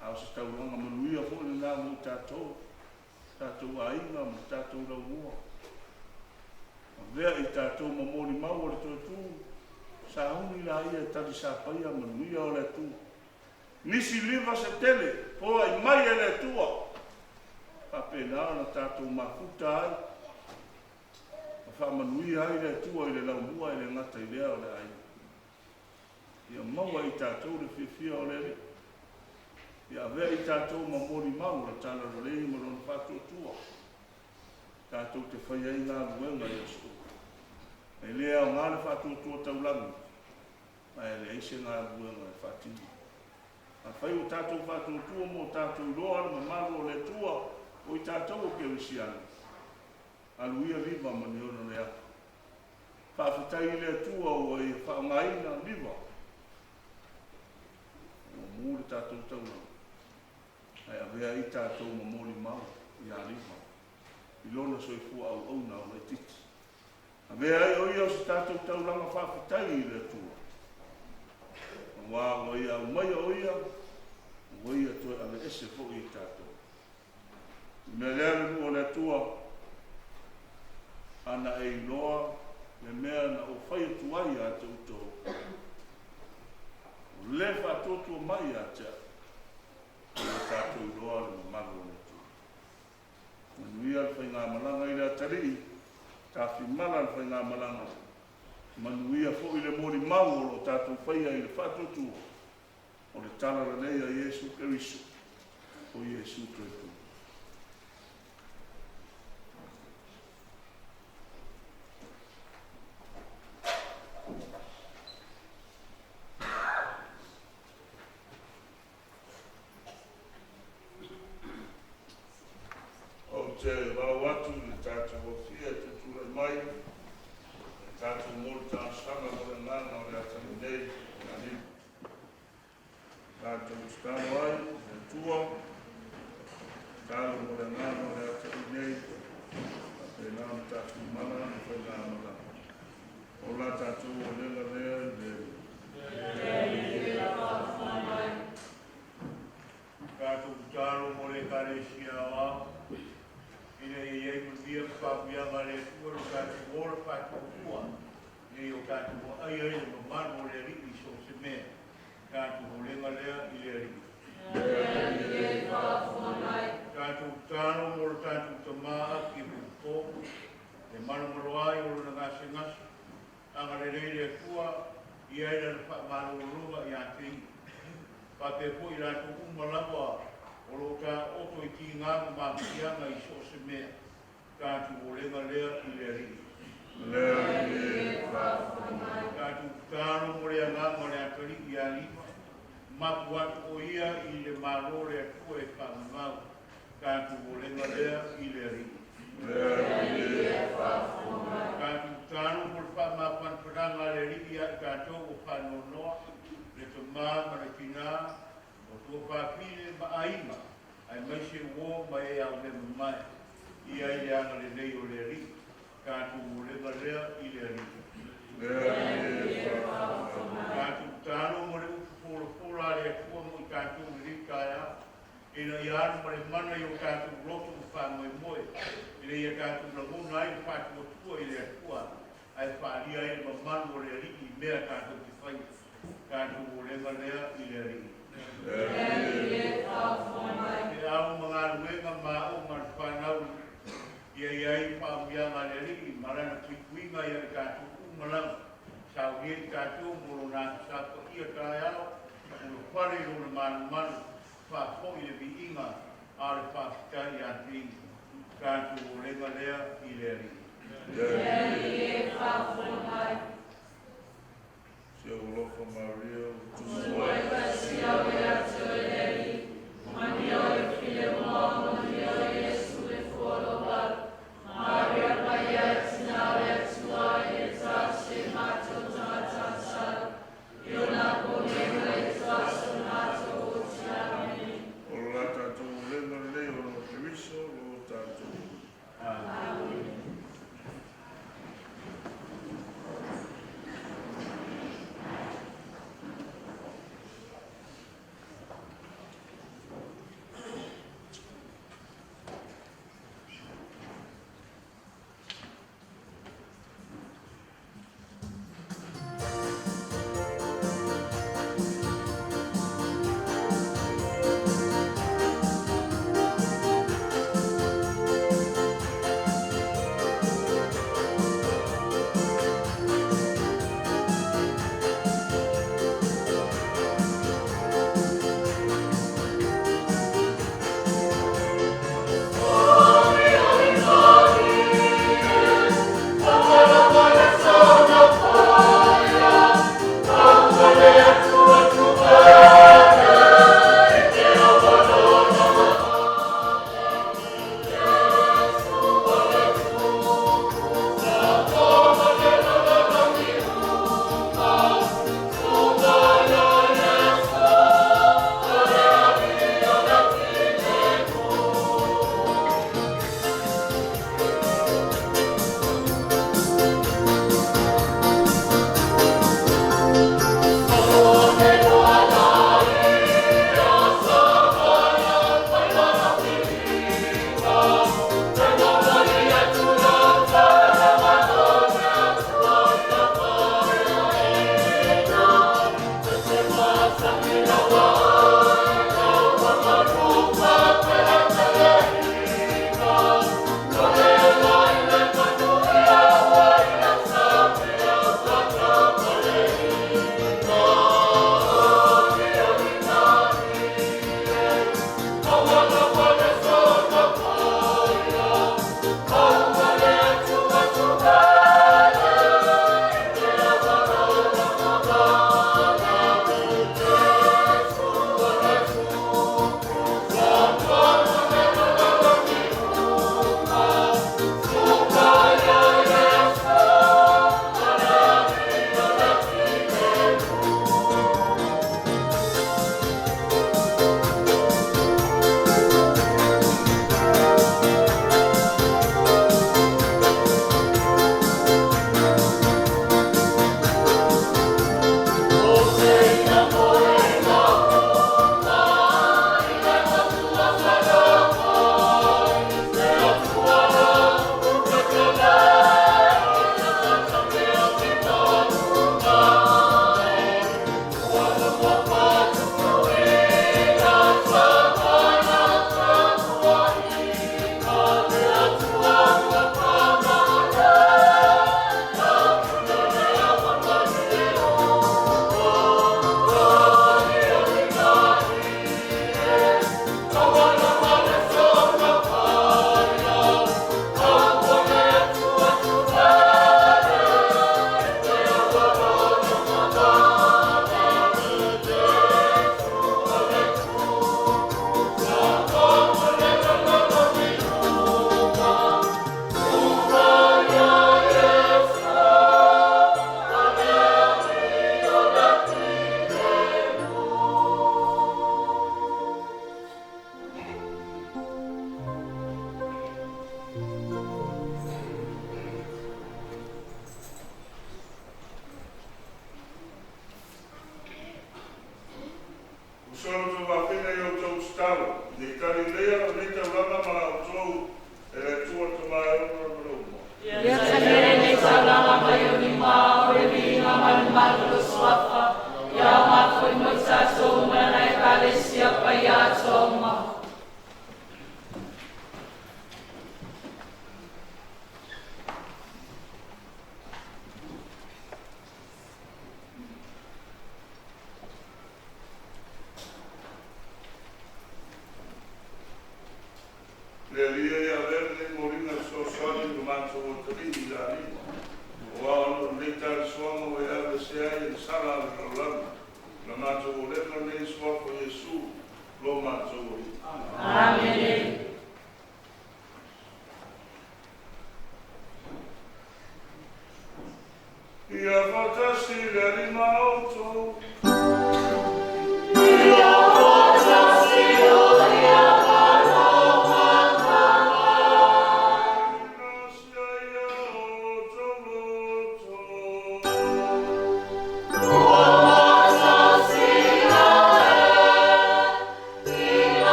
Ao se tauranga manuia fo le nā mo tātou. Tātou ainga mo tātou la mua. Vea i tātou mamori mau o le tō. Sa huni la ia tari sa paia manuia o le tua. Nisi liva se tele, po ai mai e le tua. Papena na tātou mafuta ai. Whamanui ai le tua i le laumua i le ngata i lea o le ai. Ia maua i tātou le whiwhia o le re. Ia vea i tātou mamori mau le tāna rei ma rona whātua tua. Tātou te whai ai ngā luenga i asu. E lea o ngāle whātua taulangi. Mai le eise ngā buanga e whātini. A whai o tātou whātua mō tātou loa ma malo le tua o i tātou o ke usiana. Aluia liva ma ni ona lea. Whawhitai le tua o i whaongaina liva. O mūre tātou tauna. Ai avea i tātou ma mōli mau i a liva. I lona soifua au au na o le titi. Avea ai o i o si tātou taulanga whawhitai le tua. Wā o ia o mai o ia. O ia toi ave ese fo i tātou. Me lea le o le tua. Ana e iloa. Le mea na o whai tuai a te uto. O le whatotua mai a te. O tātou iloa le mamago le tu. Manuia le whai ngā malanga i rea tari. Tā whimala le whai ngā malanga. Manuia fo i le mori mau o tātou whai ai le whatotua. O le tala ranei a Iesu Keriso. O Iesu Keriso. Te rawatu le tātou o fia te tura mai, le tātou mōri tā sanga mo le ngana o le atani nei, ngani. Tātou stano ai, le tua, tātou mo le ngana o le atani nei, a te nāna tātou mana, o whai ngā mana. O la tātou o lela lea, Tātou tāro mo le karesia wā, ina e iei mutia whapianga le kua tātou ora whātua kua. Nei o tātou o ai ai ma mano le riki so se mea. Tātou o lenga lea i le riki. Tātou tāno mo le tātou tamaa ki pupo. Le mano maroai o le ngase ngase. Anga le rei le kua i ai le whaamano runga i ati. Pape po i rātou umalawa. O lo ka oto i ki ngā mākianga i so se mea. Tātou o lenga lea i le riki. Tātou tāno mo rea ngā mo rea kari i a lima. Maku atu o ia i le mālo rea kua e whamangau. Tātou o lenga lea i le riki. Tātou tāno mo le whamāpanwhananga le riki a tātou o whanonoa. Le to mā mana tina. O tua pāpine ma aima, ai mai se uo mai e au me mai. Ia i anga le nei o le ri, kātou o le lea i le ri. Kātou tāno mo le upu pola le kua mo i kātou le ri kāia. Ina i anu ma le mana i o kātou roto u whāmoe moe. Ina i a kātou la mona ai pātou o tua i le kua. Ai whālia i ma manu o le ri i mea kātou te whai. Kātou o le lea i le ri. Te au mga luenga mā o ngā whanau ia iai whaamianga le riki marana kuikuinga ia i kātou umalang sau ia i kātou moro nā sāpa ia kai au uro whare rona manu manu whāpo i le vi inga a le whāpitai a ti kātou o lenga lea i le riki. Se o loko Maria, Ia whakasi le rima auto.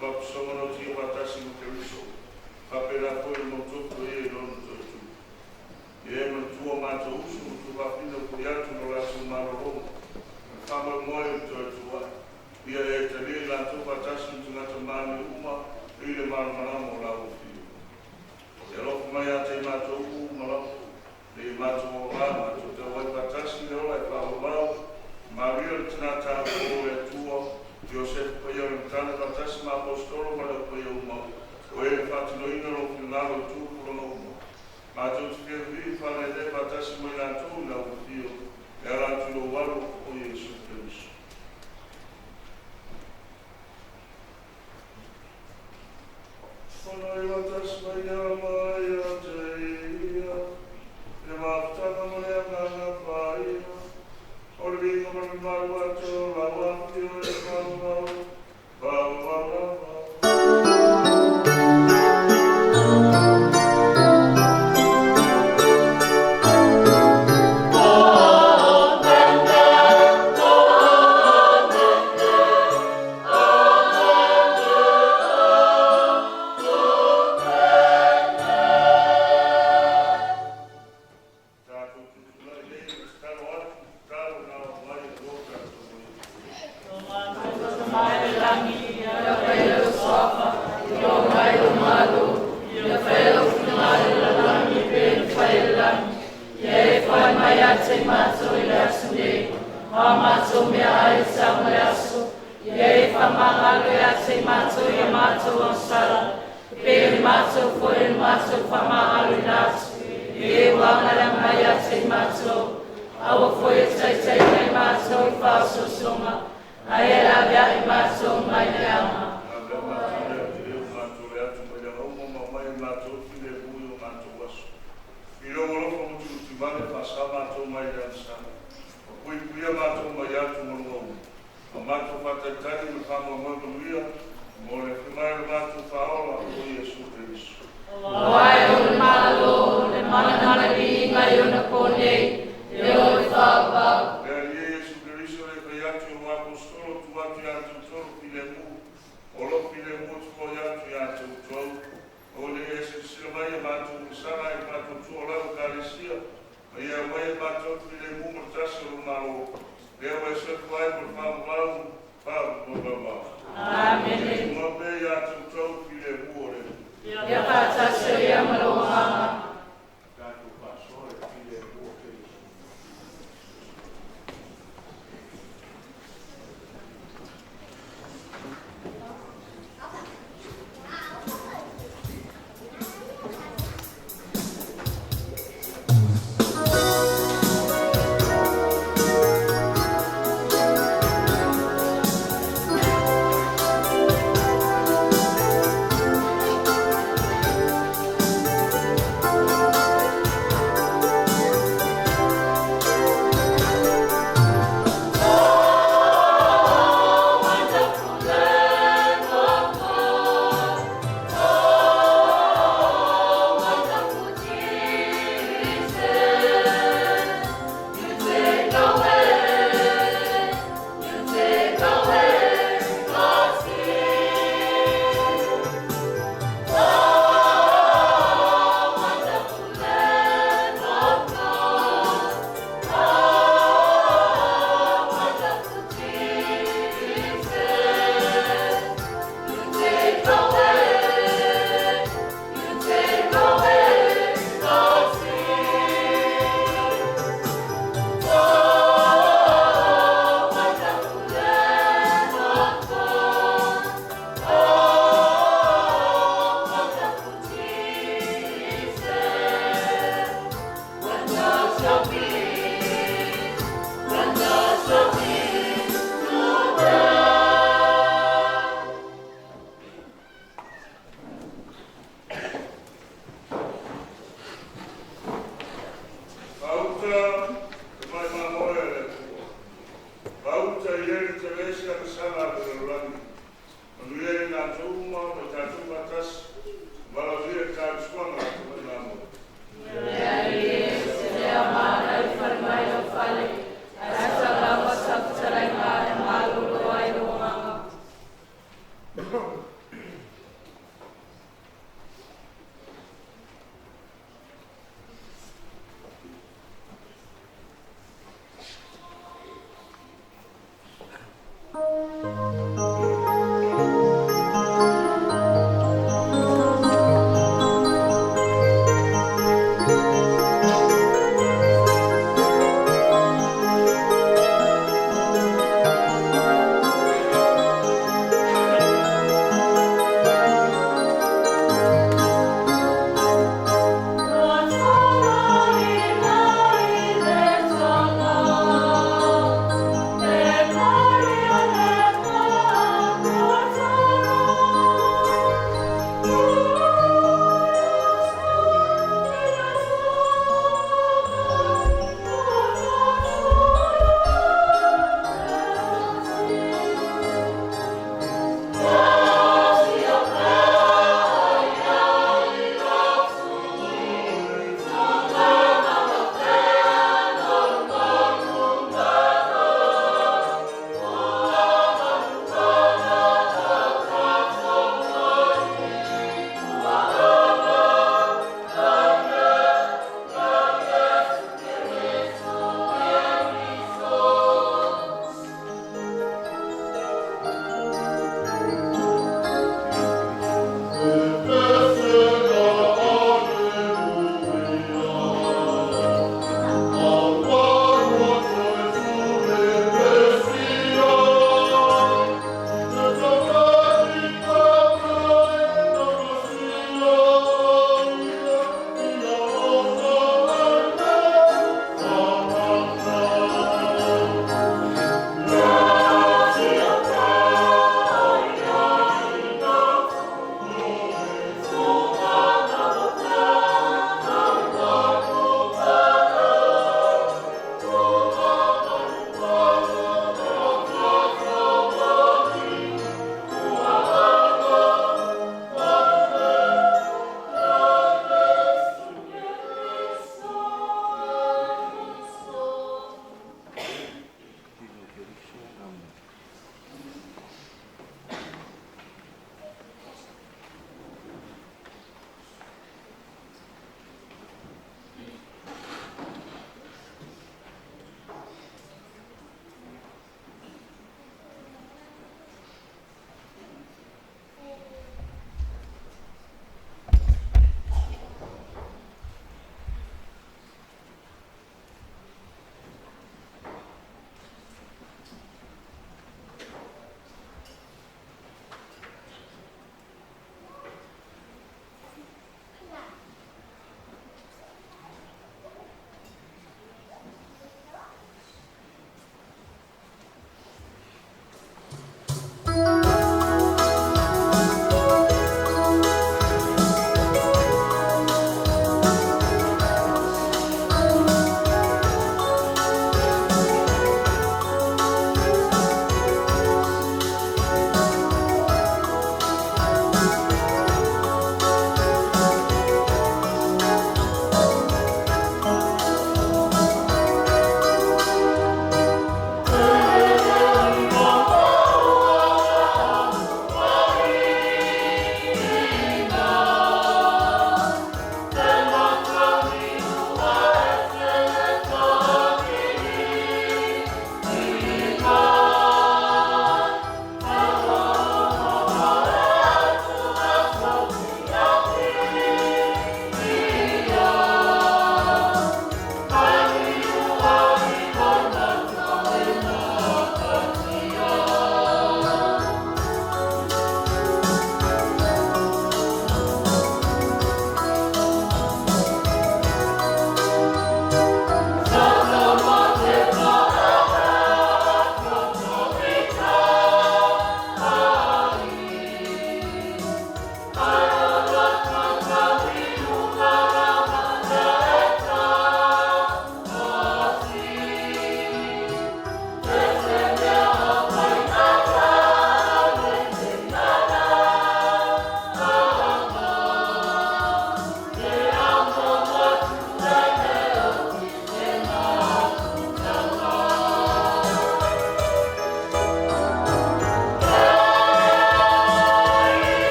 papasonga no tia matasi mo keriso. Kapera koe mo toko e lono totu. E ma tua mata usu tu wapina kuriatu no rasu maroro. Kama moe totua. Ia e te rea la tu matasi mo tungata mani uma. Ile maramaramo la ufiu. E loko mai a te mata uku malako. Le mata o rama tu te wai matasi le ola e whahorau. Maria le tina tāko o e tua. Joseph Paya le tana matasi ma apostolo ma le Paya uma. O e whatino ina lo finalo tu kurono uma. Ma tu te kia vi whane le matasi mo ina tu la ufio. E ala tu lo walu o Yesu Christo. Ona e matasi ma ina mai a te ia. E maftana mo e ngana whaia. Ora vingo ma mi maru ato la wafio e whangau.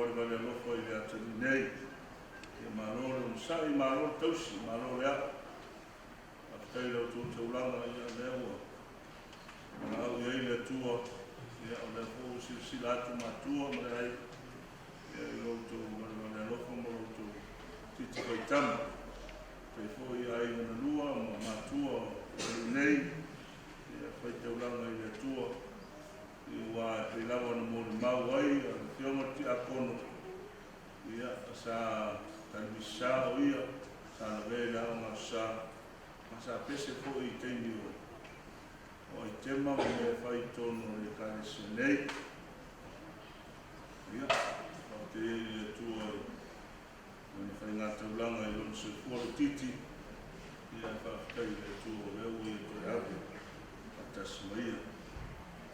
i wale lofo i le atani nei. Ia mālo le msai, mālo tausi, mālo le a. Aptai lau tō te ulanga ia le ua. Mana au iei le tua, ia o le fōu sila atu mātua, ma le ai. Ia i lau wale lofo mo lau tō titi kaitama. Pei fōu i ai ngana lua, ma mātua o nei. Ia whai te ulanga i le tua. I wā e lawa na mō le mau ai, a le whionga ti a kono. Ia, sa talmisa o ia, sa na vei la o ngā sa. Ma sa pese fō i teini o. O i tema o me whai tono le kāne se nei. Ia, o te e le tua i. Mani whai ngā taulanga i lona se fuaro titi. Ia, whaakai le tua o leu i e toi awe. Patasi ma ia.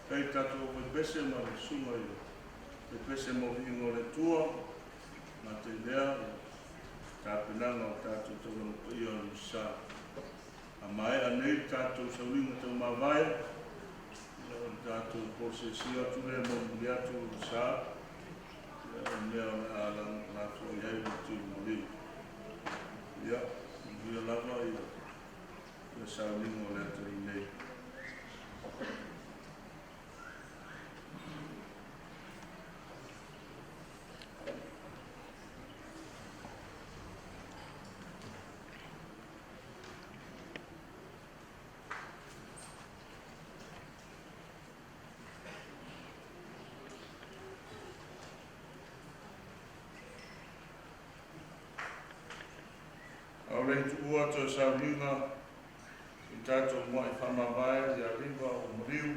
Kai tato o koe pese ma le sunga i. Koe pese mo ingo le tua. Ma te lea. Tāpenanga o tātou tau i o ni sa. A mai anei tātou sauringa tau mawai. Ia o tātou pose sia tule mo muli atu o sa. Ia o nea o na alang nātou i hei o tū muli. Ia, ia lava ia. Ia sauringa o le atu i nei. Aurei tuua to sauringa i tātou mua i whamawai i a riva o Moriu.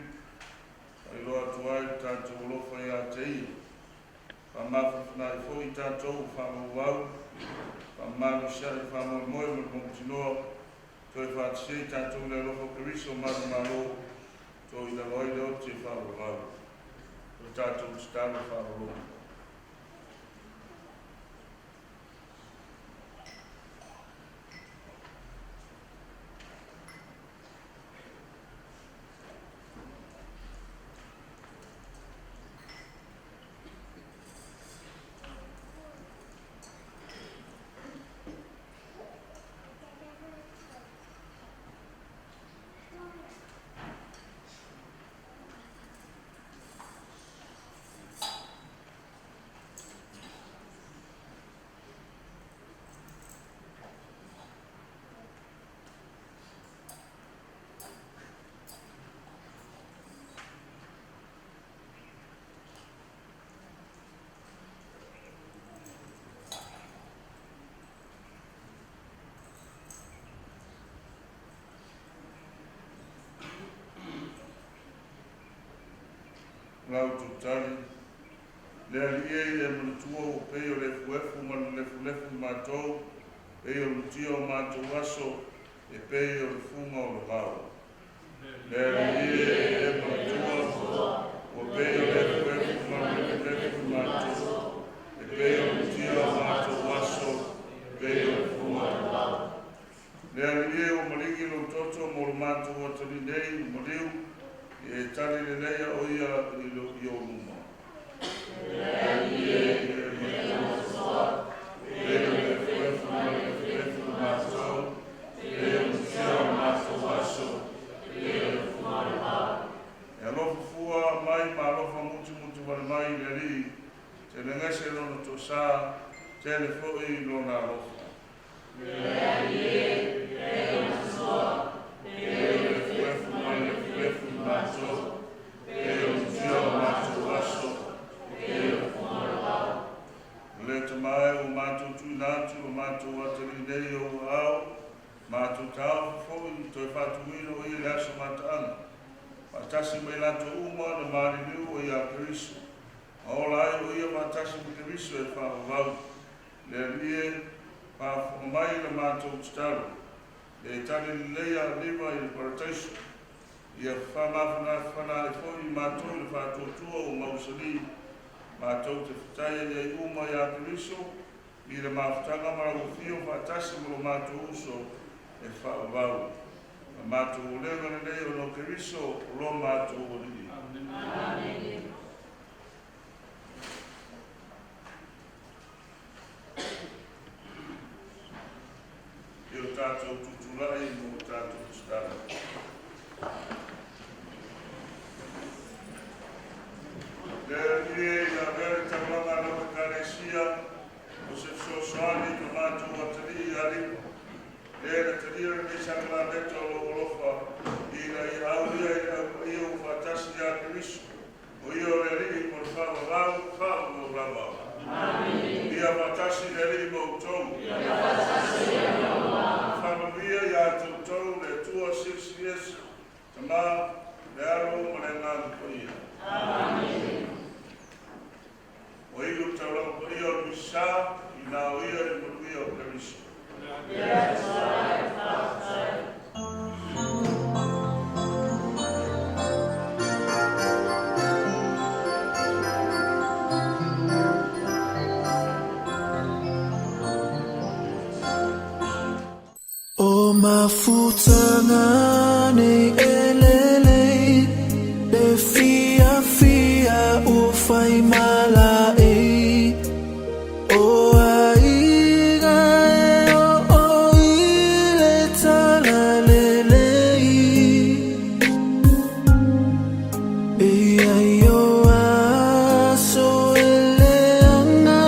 Ai loa tuai tātou lofa i a te i. Whamawhina i fo i tātou whamawau. Whamawisa i whamawimoe mo mongtinoa. Toi whaatise i tātou le lofa kariso maru maro. Toi la loi leo te whamawau. Toi tātou stāna whamawau. Ngau tutari. Lea li e manutua o pei o lefu manu lefu mātou. Pei o lutia o mātou aso e pei o lefunga o le rau. Lea li e manutua o pei o lefu manu lefu mātou. E pei o lutia o mātou aso e pei o lefunga o le rau. Lea li e o maringi lo toto mo le mātou atari nei Moriu. E tali le leia o ia i o muma. Lea li e manutua e le fuefu mātou. E o lutia o mātou aso e le lefunga o le rau. E alofa fua mai ma alofa mutu wale mai le li. Te le ngese lona to sa te le foi lona alofa. Lea li e manutua e le fuefu mātou, e o lutia o mātou aso, e le lefunga o le rau. Le tamae o mātou tuinatu o mātou atari nei o au, mātou tau fwoi, toi whatuino i le aso mātaanga. Matasi mai lato uma na mariniu o ia Keriso. Aola ai o ia matasi mai Keriso e whawawau. Le rie, whawhamai na mātou titaru. Le tani leia lima i le parataiso. Ia whamawhana e fwoi mātou le whatuatua o mausali. Mātou te whataia ia i uma ia Keriso. I le mawhtanga marawuwhio whatasi mo mātou uso e whawawau. Mātou lenga nei o no Keriso lo mātou o li. Amen. tātou tutulai mo tātou stara. Lea ia vere tauranga na Kalesia, o se sosoani ka mātou atari ali, lea na taria ni sangla neto olofa, ina i auria i au fatasi a Kristo, o i o leri mo whawawau o rama. Ia fatasi leri mo tau. Whamawia i a tau le tua 6 years, tama le aro mo le ngā kuia. O iu taurau po ia o misa, i nā o ia i mo ia o Kristo. O mafuta ngane elele, le fia fia o fai mala e. O aiga e o ile tala lele. E ai o aso ele anga,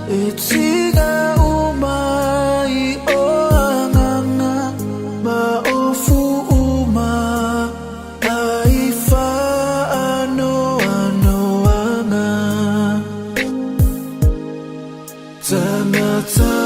e tiga o mai o ma o fuuma ai fa no anga tangata